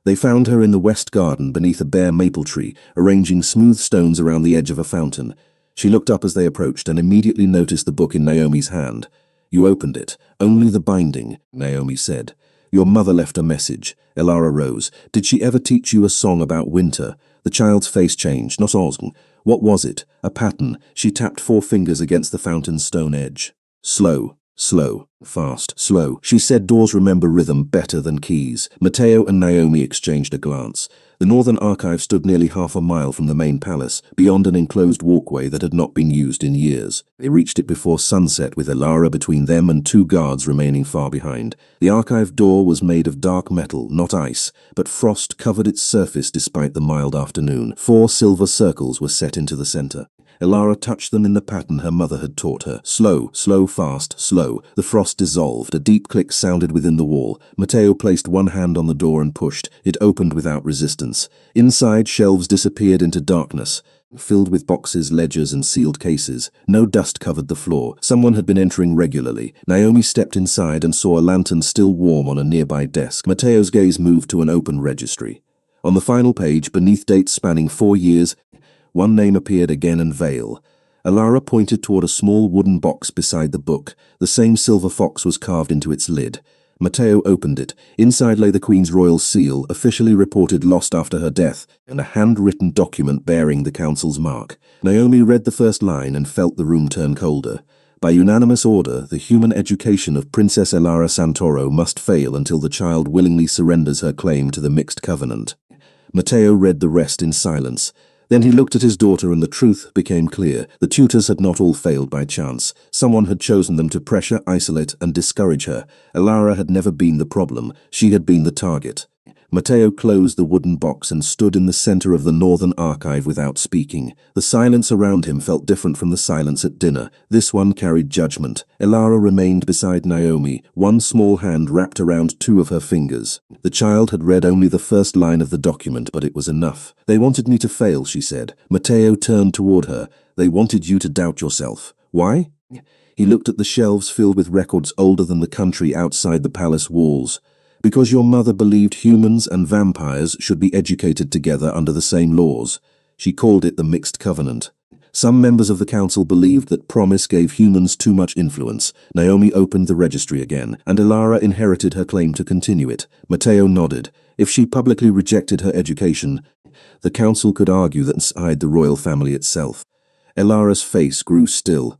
They found her in the west garden beneath a bare maple tree, arranging smooth stones around the edge of a fountain. She looked up as they approached and immediately noticed the book in Naomi's hand. You opened it. Only the binding, Naomi said. Your mother left a message. Elara rose. Did she ever teach you a song about winter? The child's face changed. Not Osm. What was it? A pattern. She tapped 4 fingers against the fountain's stone edge. Slow. Slow. Fast. Slow. She said doors remember rhythm better than keys. Matteo and Naomi exchanged a glance. The Northern Archive stood nearly half a mile from the main palace, beyond an enclosed walkway that had not been used in years. They reached it before sunset, with Elara between them and 2 guards remaining far behind. The archive door was made of dark metal, not ice, but frost covered its surface despite the mild afternoon. 4 silver circles were set into the center. Elara touched them in the pattern her mother had taught her. Slow, slow, fast, slow. The frost dissolved. A deep click sounded within the wall. Matteo placed one hand on the door and pushed. It opened without resistance. Inside, shelves disappeared into darkness, filled with boxes, ledgers, and sealed cases. No dust covered the floor. Someone had been entering regularly. Naomi stepped inside and saw a lantern still warm on a nearby desk. Matteo's gaze moved to an open registry. On the final page, beneath dates spanning 4 years, one name appeared again, and Vale. Elara pointed toward a small wooden box beside the book. The same silver fox was carved into its lid. Matteo opened it. Inside lay the Queen's royal seal, officially reported lost after her death, and a handwritten document bearing the council's mark. Naomi read the first line and felt the room turn colder. By unanimous order, the human education of Princess Elara Santoro must fail until the child willingly surrenders her claim to the mixed covenant. Matteo read the rest in silence. Then he looked at his daughter and the truth became clear. The tutors had not all failed by chance. Someone had chosen them to pressure, isolate, and discourage her. Elara had never been the problem. She had been the target. Matteo closed the wooden box and stood in the center of the northern archive without speaking. The silence around him felt different from the silence at dinner. This one carried judgment. Elara remained beside Naomi, one small hand wrapped around 2 of her fingers. The child had read only the first line of the document, but it was enough. "They wanted me to fail," she said. Matteo turned toward her. "They wanted you to doubt yourself. Why?" He looked at the shelves filled with records older than the country outside the palace walls. "Because your mother believed humans and vampires should be educated together under the same laws." She called it the mixed covenant. Some members of the council believed that promise gave humans too much influence. Naomi opened the registry again, and Elara inherited her claim to continue it. Matteo nodded. If she publicly rejected her education, the council could argue that inside the royal family itself. Elara's face grew still.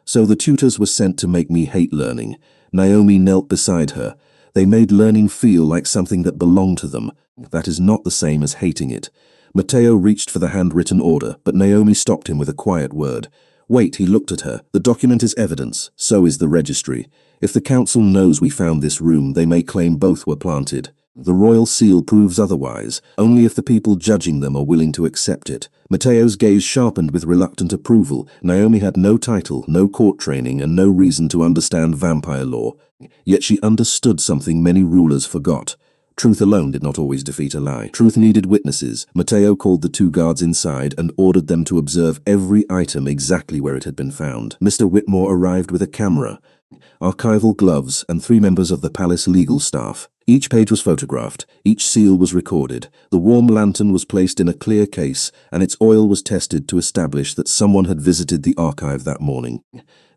"So the tutors were sent to make me hate learning." Naomi knelt beside her. "They made learning feel like something that belonged to them. That is not the same as hating it." Matteo reached for the handwritten order, but Naomi stopped him with a quiet word. "Wait," he looked at her. "The document is evidence. So is the registry. If the council knows we found this room, they may claim both were planted. The royal seal proves otherwise, only if the people judging them are willing to accept it." Matteo's gaze sharpened with reluctant approval. Naomi had no title, no court training, and no reason to understand vampire law. Yet she understood something many rulers forgot. Truth alone did not always defeat a lie. Truth needed witnesses. Matteo called the 2 guards inside and ordered them to observe every item exactly where it had been found. Mr. Whitmore arrived with a camera, archival gloves, and 3 members of the palace legal staff. Each page was photographed, each seal was recorded. The warm lantern was placed in a clear case, and its oil was tested to establish that someone had visited the archive that morning.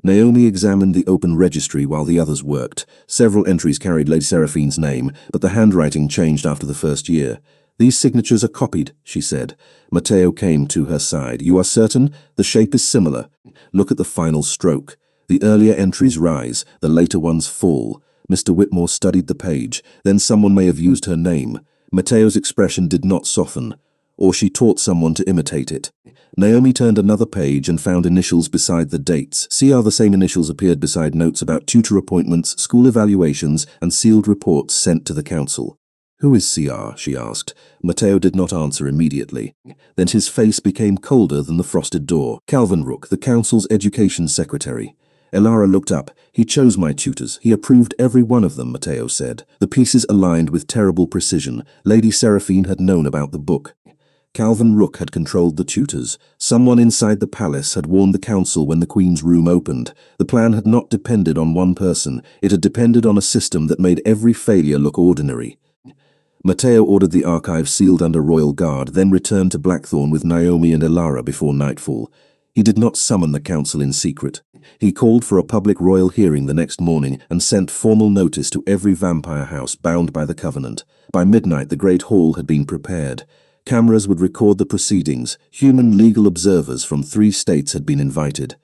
Naomi examined the open registry while the others worked. Several entries carried Lady Seraphine's name, but the handwriting changed after the first year. "These signatures are copied," she said. Matteo came to her side. "You are certain? The shape is similar. Look at the final stroke. The earlier entries rise, the later ones fall." Mr. Whitmore studied the page. "Then someone may have used her name." Matteo's expression did not soften. "Or she taught someone to imitate it." Naomi turned another page and found initials beside the dates. CR the same initials appeared beside notes about tutor appointments, school evaluations, and sealed reports sent to the council. "Who is CR?" she asked. Matteo did not answer immediately. Then his face became colder than the frosted door. "Calvin Rook, the council's education secretary." Elara looked up. "He chose my tutors. He approved every one of them," Matteo said. The pieces aligned with terrible precision. Lady Seraphine had known about the book. Calvin Rook had controlled the tutors. Someone inside the palace had warned the council when the Queen's room opened. The plan had not depended on one person. It had depended on a system that made every failure look ordinary. Matteo ordered the archive sealed under royal guard, then returned to Blackthorn with Naomi and Elara before nightfall. He did not summon the council in secret. He called for a public royal hearing the next morning and sent formal notice to every vampire house bound by the covenant. By midnight, the Great Hall had been prepared. Cameras would record the proceedings. Human legal observers from 3 states had been invited.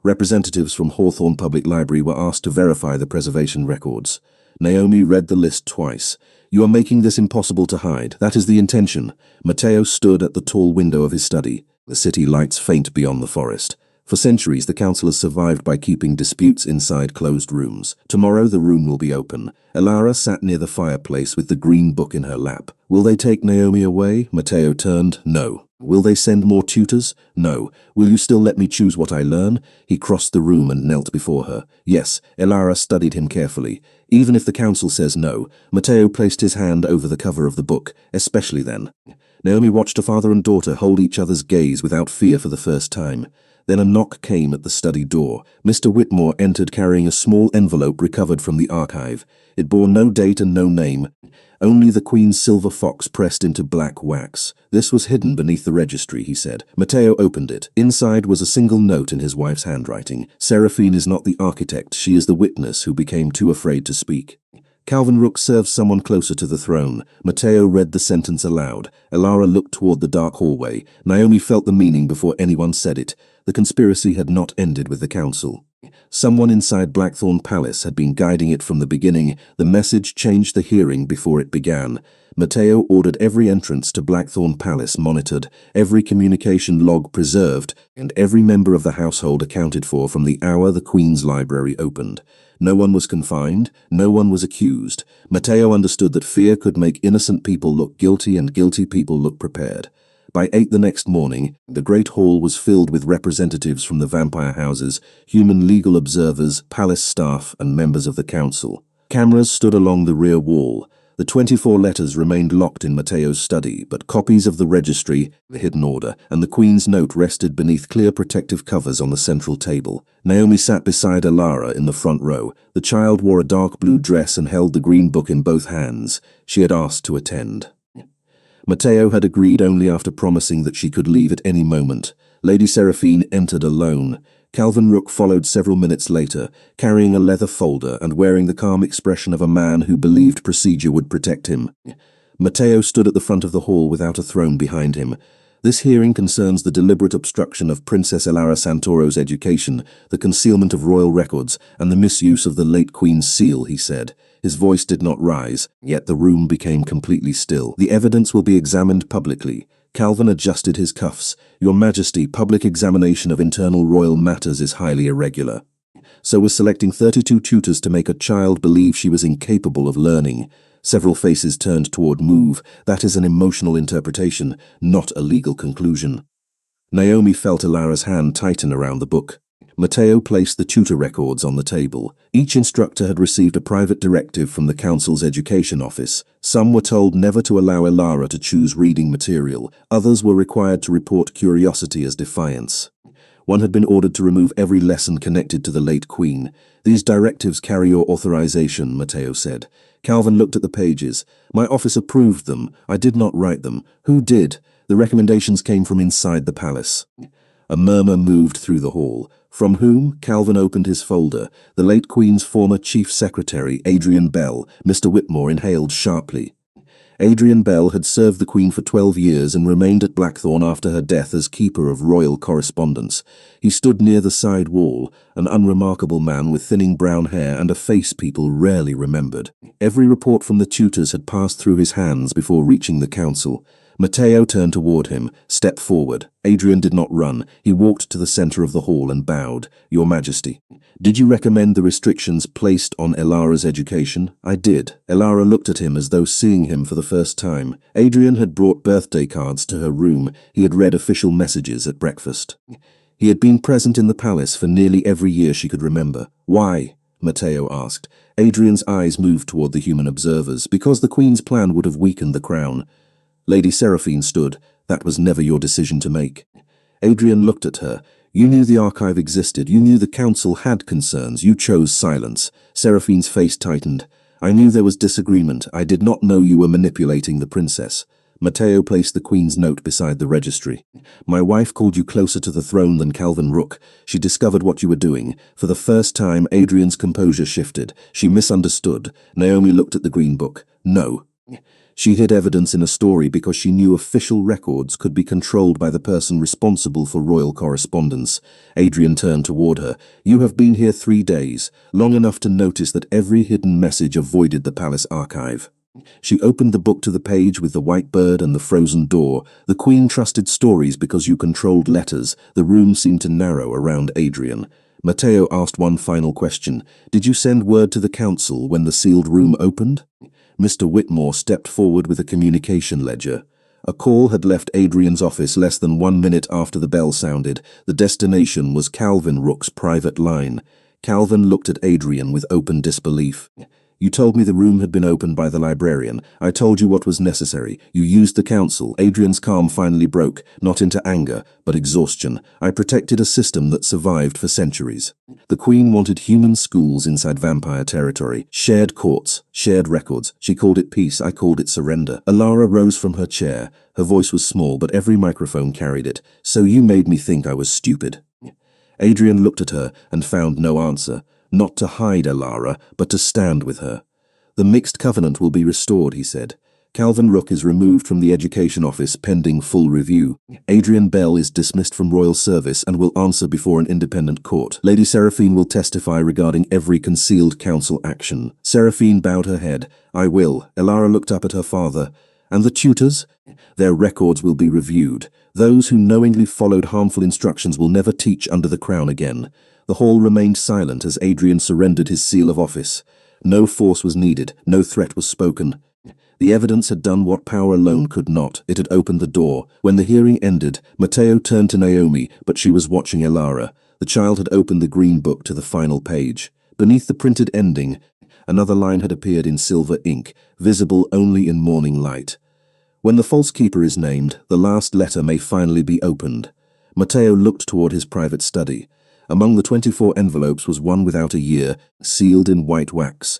Representatives from Hawthorne Public Library were asked to verify the preservation records. Naomi read the list twice. "You are making this impossible to hide. That is the intention." Matteo stood at the tall window of his study. The city lights faint beyond the forest. For centuries, the council has survived by keeping disputes inside closed rooms. Tomorrow, the room will be open. Elara sat near the fireplace with the green book in her lap. "Will they take Naomi away?" Matteo turned. "No." Will they send more tutors? No. Will you still let me choose what I learn? He crossed the room and knelt before her. Yes. Elara studied him carefully. Even if the council says no. Matteo placed his hand over the cover of the book, especially then. Naomi watched her father and daughter hold each other's gaze without fear for the first time. Then a knock came at the study door. Mr. Whitmore entered carrying a small envelope recovered from the archive. It bore no date and no name. Only the Queen's silver fox pressed into black wax. This was hidden beneath the registry, he said. Matteo opened it. Inside was a single note in his wife's handwriting. Seraphine is not the architect. She is the witness who became too afraid to speak. Calvin Rook serves someone closer to the throne. Matteo read the sentence aloud. Elara looked toward the dark hallway. Naomi felt the meaning before anyone said it. The conspiracy had not ended with the council. Someone inside Blackthorn Palace had been guiding it from the beginning. The message changed the hearing before it began. Matteo ordered every entrance to Blackthorn Palace monitored, every communication log preserved, and every member of the household accounted for from the hour the Queen's library opened. No one was confined, no one was accused. Matteo understood that fear could make innocent people look guilty and guilty people look prepared. By 8 the next morning, the great hall was filled with representatives from the vampire houses, human legal observers, palace staff, and members of the council. Cameras stood along the rear wall. The 24 letters remained locked in Matteo's study, but copies of the registry, the hidden order, and the Queen's note rested beneath clear protective covers on the central table. Naomi sat beside Elara in the front row. The child wore a dark blue dress and held the green book in both hands. She had asked to attend. Matteo had agreed only after promising that she could leave at any moment. Lady Seraphine entered alone. Calvin Rook followed several minutes later, carrying a leather folder and wearing the calm expression of a man who believed procedure would protect him. Matteo stood at the front of the hall without a throne behind him. This hearing concerns the deliberate obstruction of Princess Elara Santoro's education, the concealment of royal records, and the misuse of the late Queen's seal, he said. His voice did not rise, yet the room became completely still. The evidence will be examined publicly. Calvin adjusted his cuffs. Your Majesty, public examination of internal royal matters is highly irregular. So was selecting 32 tutors to make a child believe she was incapable of learning. Several faces turned toward Move. That is an emotional interpretation, not a legal conclusion. Naomi felt Elara's hand tighten around the book. Matteo placed the tutor records on the table. Each instructor had received a private directive from the council's education office. Some were told never to allow Elara to choose reading material. Others were required to report curiosity as defiance. One had been ordered to remove every lesson connected to the late Queen. These directives carry your authorization, Matteo said. Calvin looked at the pages. My office approved them. I did not write them. Who did? The recommendations came from inside the palace. A murmur moved through the hall. From whom? Calvin opened his folder. The late Queen's former Chief Secretary, Adrian Bell. Mr. Whitmore inhaled sharply. Adrian Bell had served the Queen for 12 years and remained at Blackthorn after her death as keeper of royal correspondence. He stood near the side wall, an unremarkable man with thinning brown hair and a face people rarely remembered. Every report from the tutors had passed through his hands before reaching the council. Matteo turned toward him, stepped forward. Adrian did not run. He walked to the center of the hall and bowed. Your Majesty. Did you recommend the restrictions placed on Elara's education? I did. Elara looked at him as though seeing him for the first time. Adrian had brought birthday cards to her room. He had read official messages at breakfast. He had been present in the palace for nearly every year she could remember. Why? Matteo asked. Adrian's eyes moved toward the human observers. Because the Queen's plan would have weakened the crown. Lady Seraphine stood. That was never your decision to make. Adrian looked at her. You knew the archive existed. You knew the council had concerns. You chose silence. Seraphine's face tightened. I knew there was disagreement. I did not know you were manipulating the princess. Matteo placed the Queen's note beside the registry. My wife called you closer to the throne than Calvin Rook. She discovered what you were doing. For the first time, Adrian's composure shifted. She misunderstood. Naomi looked at the green book. No. She hid evidence in a story because she knew official records could be controlled by the person responsible for royal correspondence. Adrian turned toward her. You have been here 3 days, long enough to notice that every hidden message avoided the palace archive. She opened the book to the page with the white bird and the frozen door. The Queen trusted stories because you controlled letters. The room seemed to narrow around Adrian. Matteo asked one final question. Did you send word to the council when the sealed room opened? Mr. Whitmore stepped forward with a communication ledger. A call had left Adrian's office less than 1 minute after the bell sounded. The destination was Calvin Rook's private line. Calvin looked at Adrian with open disbelief. You told me the room had been opened by the librarian. I told you what was necessary. You used the council. Adrian's calm finally broke, not into anger, but exhaustion. I protected a system that survived for centuries. The Queen wanted human schools inside vampire territory. Shared courts, shared records. She called it peace. I called it surrender. Alara rose from her chair. Her voice was small, but every microphone carried it. So you made me think I was stupid. Adrian looked at her and found no answer. Not to hide Alara, but to stand with her. The mixed covenant will be restored, he said. Calvin Rook is removed from the education office pending full review. Adrian Bell is dismissed from royal service and will answer before an independent court. Lady Seraphine will testify regarding every concealed council action. Seraphine bowed her head. I will. Alara looked up at her father. And the tutors? Their records will be reviewed. Those who knowingly followed harmful instructions will never teach under the crown again. The hall remained silent as Adrian surrendered his seal of office. No force was needed, no threat was spoken. The evidence had done what power alone could not. It had opened the door. When the hearing ended, Matteo turned to Naomi, but she was watching Alara. The child had opened the green book to the final page. Beneath the printed ending, another line had appeared in silver ink, visible only in morning light. When the false keeper is named, the last letter may finally be opened. Matteo looked toward his private study. Among the 24 envelopes was one without a year, sealed in white wax.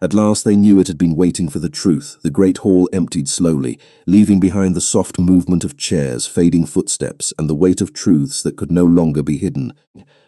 At last they knew it had been waiting for the truth. The great hall emptied slowly, leaving behind the soft movement of chairs, fading footsteps, and the weight of truths that could no longer be hidden.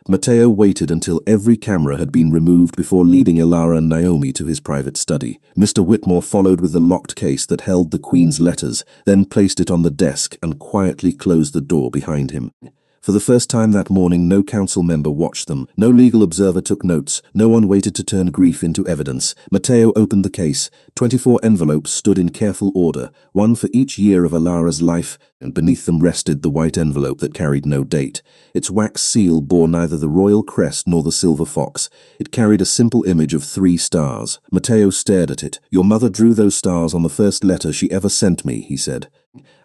Matteo waited until every camera had been removed before leading Alara and Naomi to his private study. Mr. Whitmore followed with the locked case that held the Queen's letters, then placed it on the desk and quietly closed the door behind him. For the first time that morning, no council member watched them. No legal observer took notes. No one waited to turn grief into evidence. Matteo opened the case. 24 envelopes stood in careful order, one for each year of Alara's life, and beneath them rested the white envelope that carried no date. Its wax seal bore neither the royal crest nor the silver fox. It carried a simple image of 3 stars. Matteo stared at it. Your mother drew those stars on the first letter she ever sent me, he said.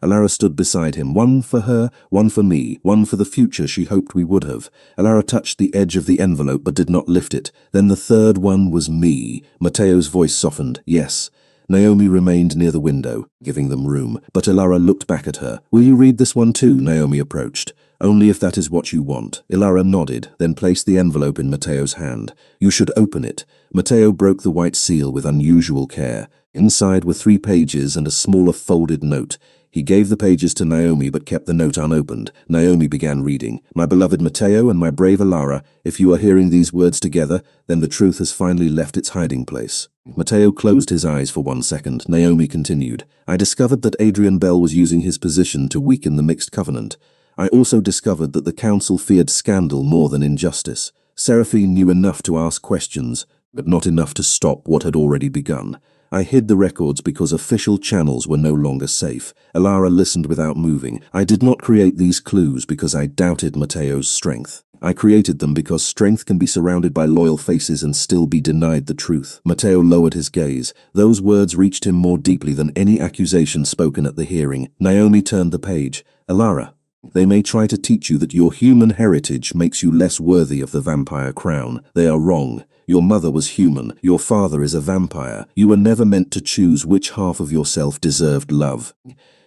Alara stood beside him, one for her, one for me, one for the future she hoped we would have. Alara touched the edge of the envelope but did not lift it. Then the third one was me. Matteo's voice softened. Yes. Naomi remained near the window, giving them room, but Alara looked back at her. Will you read this one too? Naomi approached. Only if that is what you want. Alara nodded, then placed the envelope in Matteo's hand. You should open it. Matteo broke the white seal with unusual care. Inside were 3 pages and a smaller folded note. He gave the pages to Naomi but kept the note unopened. Naomi began reading. My beloved Matteo and my brave Alara, if you are hearing these words together, then the truth has finally left its hiding place. Matteo closed his eyes for 1 second. Naomi continued. I discovered that Adrian Bell was using his position to weaken the mixed covenant. I also discovered that the council feared scandal more than injustice. Seraphine knew enough to ask questions, but not enough to stop what had already begun. I hid the records because official channels were no longer safe. Alara listened without moving. I did not create these clues because I doubted Matteo's strength. I created them because strength can be surrounded by loyal faces and still be denied the truth. Matteo lowered his gaze. Those words reached him more deeply than any accusation spoken at the hearing. Naomi turned the page. Alara, they may try to teach you that your human heritage makes you less worthy of the vampire crown. They are wrong. Your mother was human. Your father is a vampire. You were never meant to choose which half of yourself deserved love.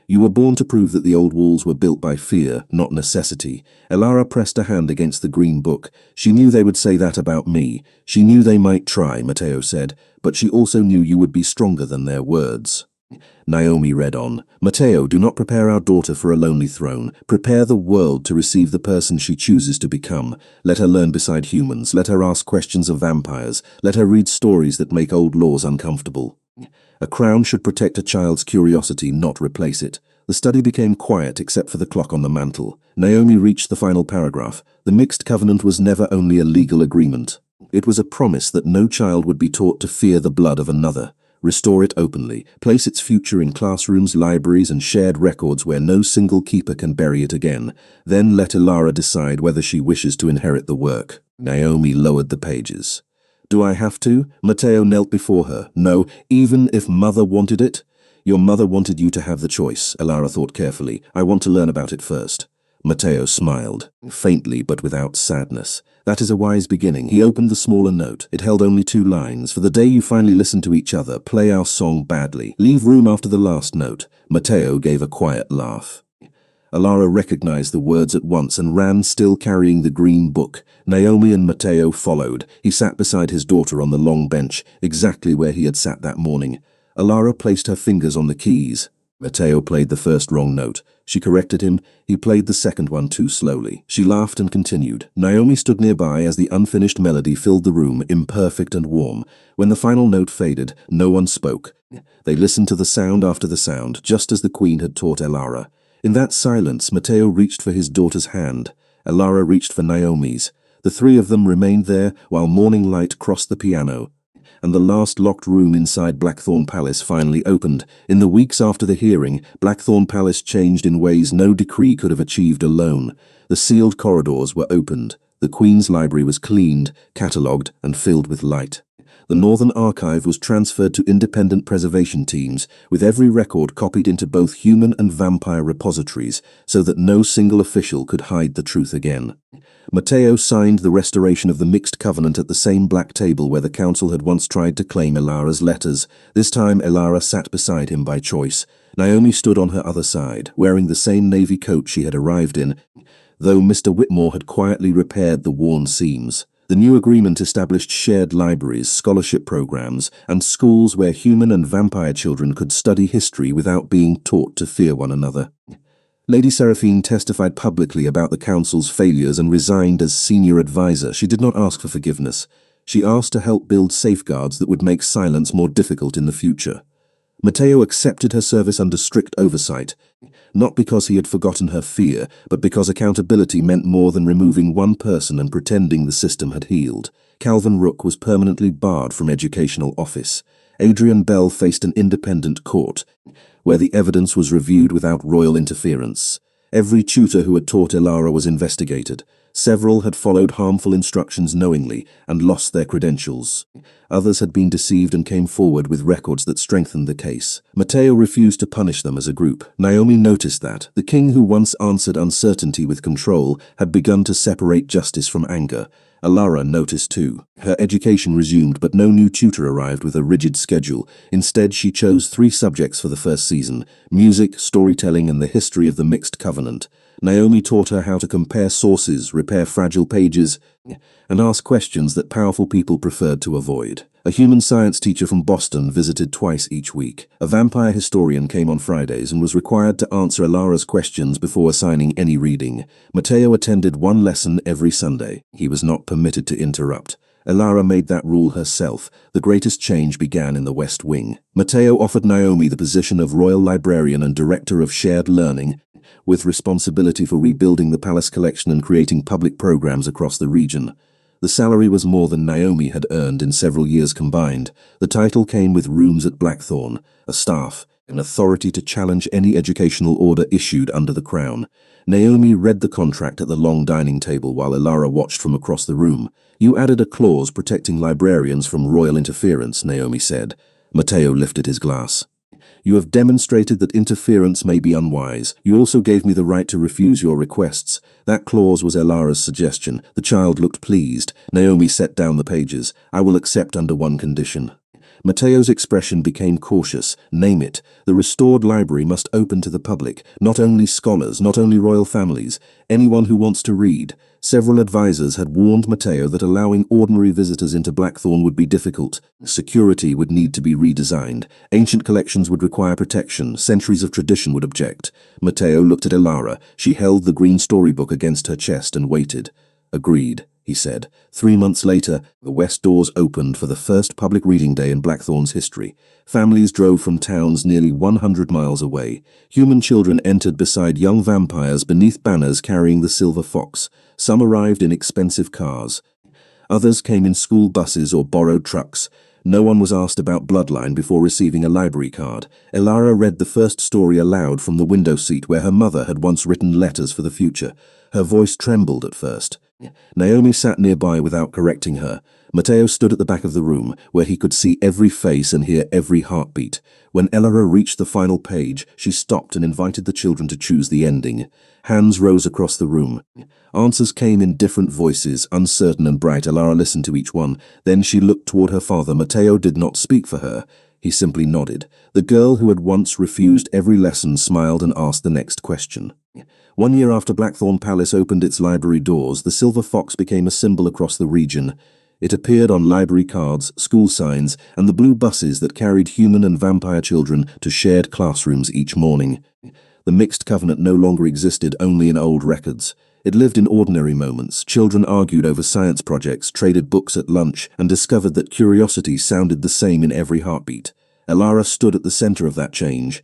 You were born to prove that the old walls were built by fear, not necessity. Alara pressed a hand against the green book. She knew they would say that about me. She knew they might try, Matteo said, but she also knew you would be stronger than their words. Naomi read on. Matteo, do not prepare our daughter for a lonely throne. Prepare the world to receive the person she chooses to become. Let her learn beside humans. Let her ask questions of vampires. Let her read stories that make old laws uncomfortable. A crown should protect a child's curiosity, not replace it. The study became quiet except for the clock on the mantel. Naomi reached the final paragraph. The mixed covenant was never only a legal agreement. It was a promise that no child would be taught to fear the blood of another. Restore it openly. Place its future in classrooms, libraries, and shared records where no single keeper can bury it again. Then let Alara decide whether she wishes to inherit the work. Naomi lowered the pages. Do I have to? Matteo knelt before her. No, even if Mother wanted it. Your mother wanted you to have the choice, Elara thought carefully. I want to learn about it first. Matteo smiled, faintly but without sadness. That is a wise beginning. He opened the smaller note. It held only 2 lines. For the day you finally listen to each other, play our song badly. Leave room after the last note. Matteo gave a quiet laugh. Elara recognized the words at once and ran, still carrying the green book. Naomi and Matteo followed. He sat beside his daughter on the long bench, exactly where he had sat that morning. Elara placed her fingers on the keys. Matteo played the first wrong note. She corrected him. He played the second one too slowly. She laughed and continued. Naomi stood nearby as the unfinished melody filled the room, imperfect and warm. When the final note faded, no one spoke. They listened to the sound after the sound, just as the Queen had taught Elara. In that silence, Matteo reached for his daughter's hand. Elara reached for Naomi's. The 3 of them remained there while morning light crossed the piano, and the last locked room inside Blackthorn Palace finally opened. In the weeks after the hearing, Blackthorn Palace changed in ways no decree could have achieved alone. The sealed corridors were opened. The Queen's library was cleaned, catalogued, and filled with light. The Northern Archive was transferred to independent preservation teams, with every record copied into both human and vampire repositories, so that no single official could hide the truth again. Matteo signed the restoration of the Mixed Covenant at the same black table where the council had once tried to claim Elara's letters. This time Elara sat beside him by choice. Naomi stood on her other side, wearing the same navy coat she had arrived in, though Mr. Whitmore had quietly repaired the worn seams. The new agreement established shared libraries, scholarship programs, and schools where human and vampire children could study history without being taught to fear one another. Lady Seraphine testified publicly about the council's failures and resigned as senior advisor. She did not ask for forgiveness. She asked to help build safeguards that would make silence more difficult in the future. Matteo accepted her service under strict oversight, not because he had forgotten her fear, but because accountability meant more than removing one person and pretending the system had healed. Calvin Rook was permanently barred from educational office. Adrian Bell faced an independent court, where the evidence was reviewed without royal interference. Every tutor who had taught Elara was investigated. Several had followed harmful instructions knowingly and lost their credentials. Others had been deceived and came forward with records that strengthened the case. Matteo refused to punish them as a group. Naomi noticed that. The king who once answered uncertainty with control had begun to separate justice from anger. Elara noticed too. Her education resumed, but no new tutor arrived with a rigid schedule. Instead, she chose 3 subjects for the first season: music, storytelling, and the history of the Mixed Covenant. Naomi taught her how to compare sources, repair fragile pages, and ask questions that powerful people preferred to avoid. A human science teacher from Boston visited twice each week. A vampire historian came on Fridays and was required to answer Elara's questions before assigning any reading. Matteo attended 1 lesson every Sunday. He was not permitted to interrupt. Elara made that rule herself. The greatest change began in the West Wing. Matteo offered Naomi the position of Royal Librarian and Director of Shared Learning, with responsibility for rebuilding the palace collection and creating public programs across the region. The salary was more than Naomi had earned in several years combined. The title came with rooms at Blackthorn, a staff, an authority to challenge any educational order issued under the crown. Naomi read the contract at the long dining table while Elara watched from across the room. You added a clause protecting librarians from royal interference, Naomi said. Matteo lifted his glass. You have demonstrated that interference may be unwise. You also gave me the right to refuse your requests. That clause was Elara's suggestion. The child looked pleased. Naomi set down the pages. I will accept under one condition. Matteo's expression became cautious. Name it. The restored library must open to the public, not only scholars, not only royal families, anyone who wants to read. Several advisors had warned Matteo that allowing ordinary visitors into Blackthorn would be difficult. Security would need to be redesigned. Ancient collections would require protection. Centuries of tradition would object. Matteo looked at Elara. She held the green storybook against her chest and waited. Agreed, he said. 3 months later, the west doors opened for the first public reading day in Blackthorn's history. Families drove from towns nearly 100 miles away. Human children entered beside young vampires beneath banners carrying the silver fox. Some arrived in expensive cars. Others came in school buses or borrowed trucks. No one was asked about bloodline before receiving a library card. Elara read the first story aloud from the window seat where her mother had once written letters for the future. Her voice trembled at first. Naomi sat nearby without correcting her. Matteo stood at the back of the room, where he could see every face and hear every heartbeat. When Elara reached the final page, she stopped and invited the children to choose the ending. Hands rose across the room. Answers came in different voices, uncertain and bright. Elara listened to each one. Then she looked toward her father. Matteo did not speak for her. He simply nodded. The girl who had once refused every lesson smiled and asked the next question. 1 year after Blackthorn Palace opened its library doors, the silver fox became a symbol across the region. It appeared on library cards, school signs, and the blue buses that carried human and vampire children to shared classrooms each morning. The mixed covenant no longer existed only in old records. It lived in ordinary moments. Children argued over science projects, traded books at lunch, and discovered that curiosity sounded the same in every heartbeat. Elara stood at the center of that change,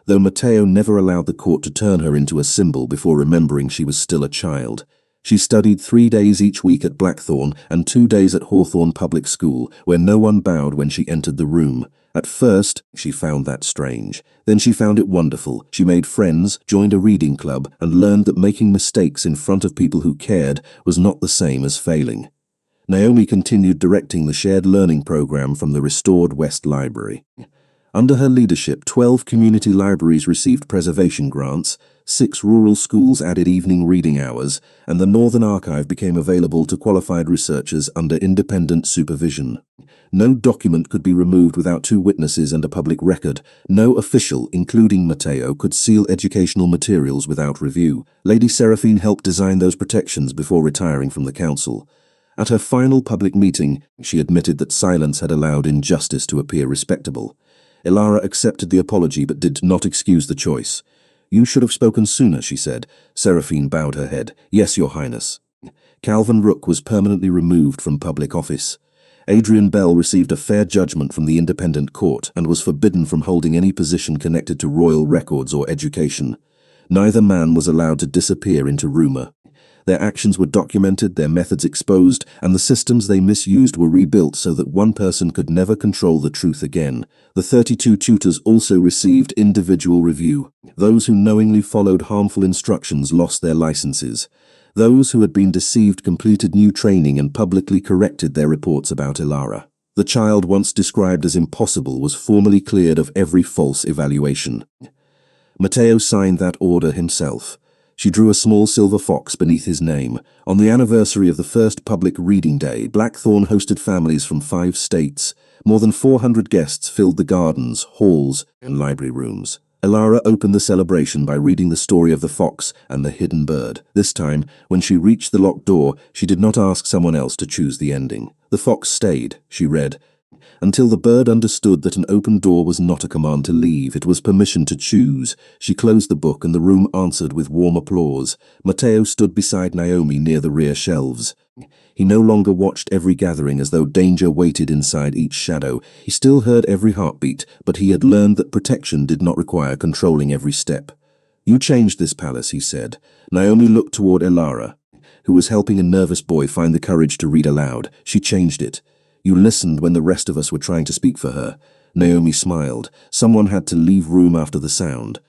though Matteo never allowed the court to turn her into a symbol before remembering she was still a child. She studied 3 days each week at Blackthorn and 2 days at Hawthorne Public School, where no one bowed when she entered the room. At first, she found that strange. Then she found it wonderful. She made friends, joined a reading club, and learned that making mistakes in front of people who cared was not the same as failing. Naomi continued directing the shared learning program from the restored West Library. Under her leadership, 12 community libraries received preservation grants, 6 rural schools added evening reading hours, and the Northern Archive became available to qualified researchers under independent supervision. No document could be removed without 2 witnesses and a public record. No official, including Matteo, could seal educational materials without review. Lady Seraphine helped design those protections before retiring from the council. At her final public meeting, she admitted that silence had allowed injustice to appear respectable. Elara accepted the apology but did not excuse the choice. "You should have spoken sooner," she said. Seraphine bowed her head. "Yes, Your Highness." Calvin Rook was permanently removed from public office. Adrian Bell received a fair judgment from the independent court and was forbidden from holding any position connected to royal records or education. Neither man was allowed to disappear into rumor. Their actions were documented, their methods exposed, and the systems they misused were rebuilt so that one person could never control the truth again. The 32 tutors also received individual review. Those who knowingly followed harmful instructions lost their licenses. Those who had been deceived completed new training and publicly corrected their reports about Elara. The child once described as impossible was formally cleared of every false evaluation. Matteo signed that order himself. She drew a small silver fox beneath his name. On the anniversary of the first public reading day, Blackthorn hosted families from 5 states. More than 400 guests filled the gardens, halls, and library rooms. Elara opened the celebration by reading the story of the fox and the hidden bird. This time, when she reached the locked door, she did not ask someone else to choose the ending. The fox stayed, she read, until the bird understood that an open door was not a command to leave, it was permission to choose. She closed the book and the room answered with warm applause. Matteo stood beside Naomi near the rear shelves. He no longer watched every gathering as though danger waited inside each shadow. He still heard every heartbeat, but he had learned that protection did not require controlling every step. "You changed this palace," he said. Naomi looked toward Elara, who was helping a nervous boy find the courage to read aloud. "She changed it. You listened when the rest of us were trying to speak for her." Naomi smiled. Someone had to leave room after the sound.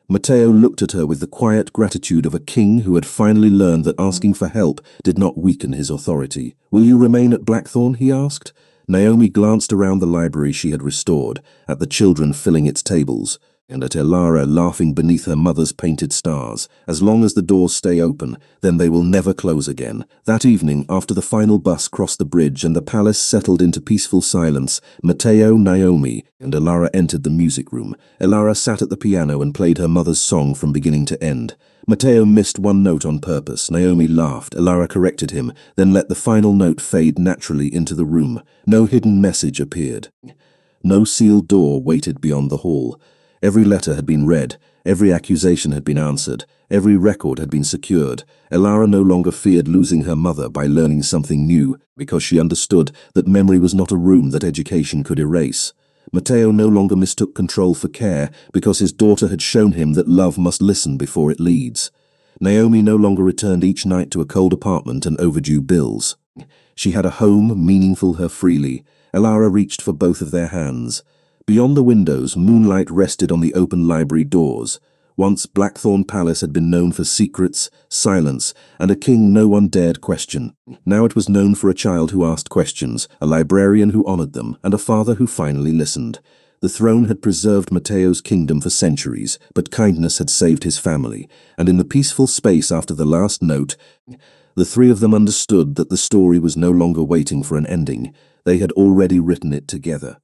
Matteo looked at her with the quiet gratitude of a king who had finally learned that asking for help did not weaken his authority. "Will you remain at Blackthorn?" he asked. Naomi glanced around the library she had restored, at the children filling its tables, and at Elara laughing beneath her mother's painted stars. "As long as the doors stay open, then they will never close again." That evening, after the final bus crossed the bridge and the palace settled into peaceful silence, Matteo, Naomi, and Elara entered the music room. Elara sat at the piano and played her mother's song from beginning to end. Matteo missed one note on purpose. Naomi laughed. Elara corrected him, then let the final note fade naturally into the room. No hidden message appeared. No sealed door waited beyond the hall. Every letter had been read, every accusation had been answered, every record had been secured. Elara no longer feared losing her mother by learning something new, because she understood that memory was not a room that education could erase. Matteo no longer mistook control for care, because his daughter had shown him that love must listen before it leads. Naomi no longer returned each night to a cold apartment and overdue bills. She had a home, meaningful her freely. Elara reached for both of their hands. Beyond the windows, moonlight rested on the open library doors. Once Blackthorn Palace had been known for secrets, silence, and a king no one dared question. Now it was known for a child who asked questions, a librarian who honored them, and a father who finally listened. The throne had preserved Matteo's kingdom for centuries, but kindness had saved his family, and in the peaceful space after the last note, the three of them understood that the story was no longer waiting for an ending. They had already written it together.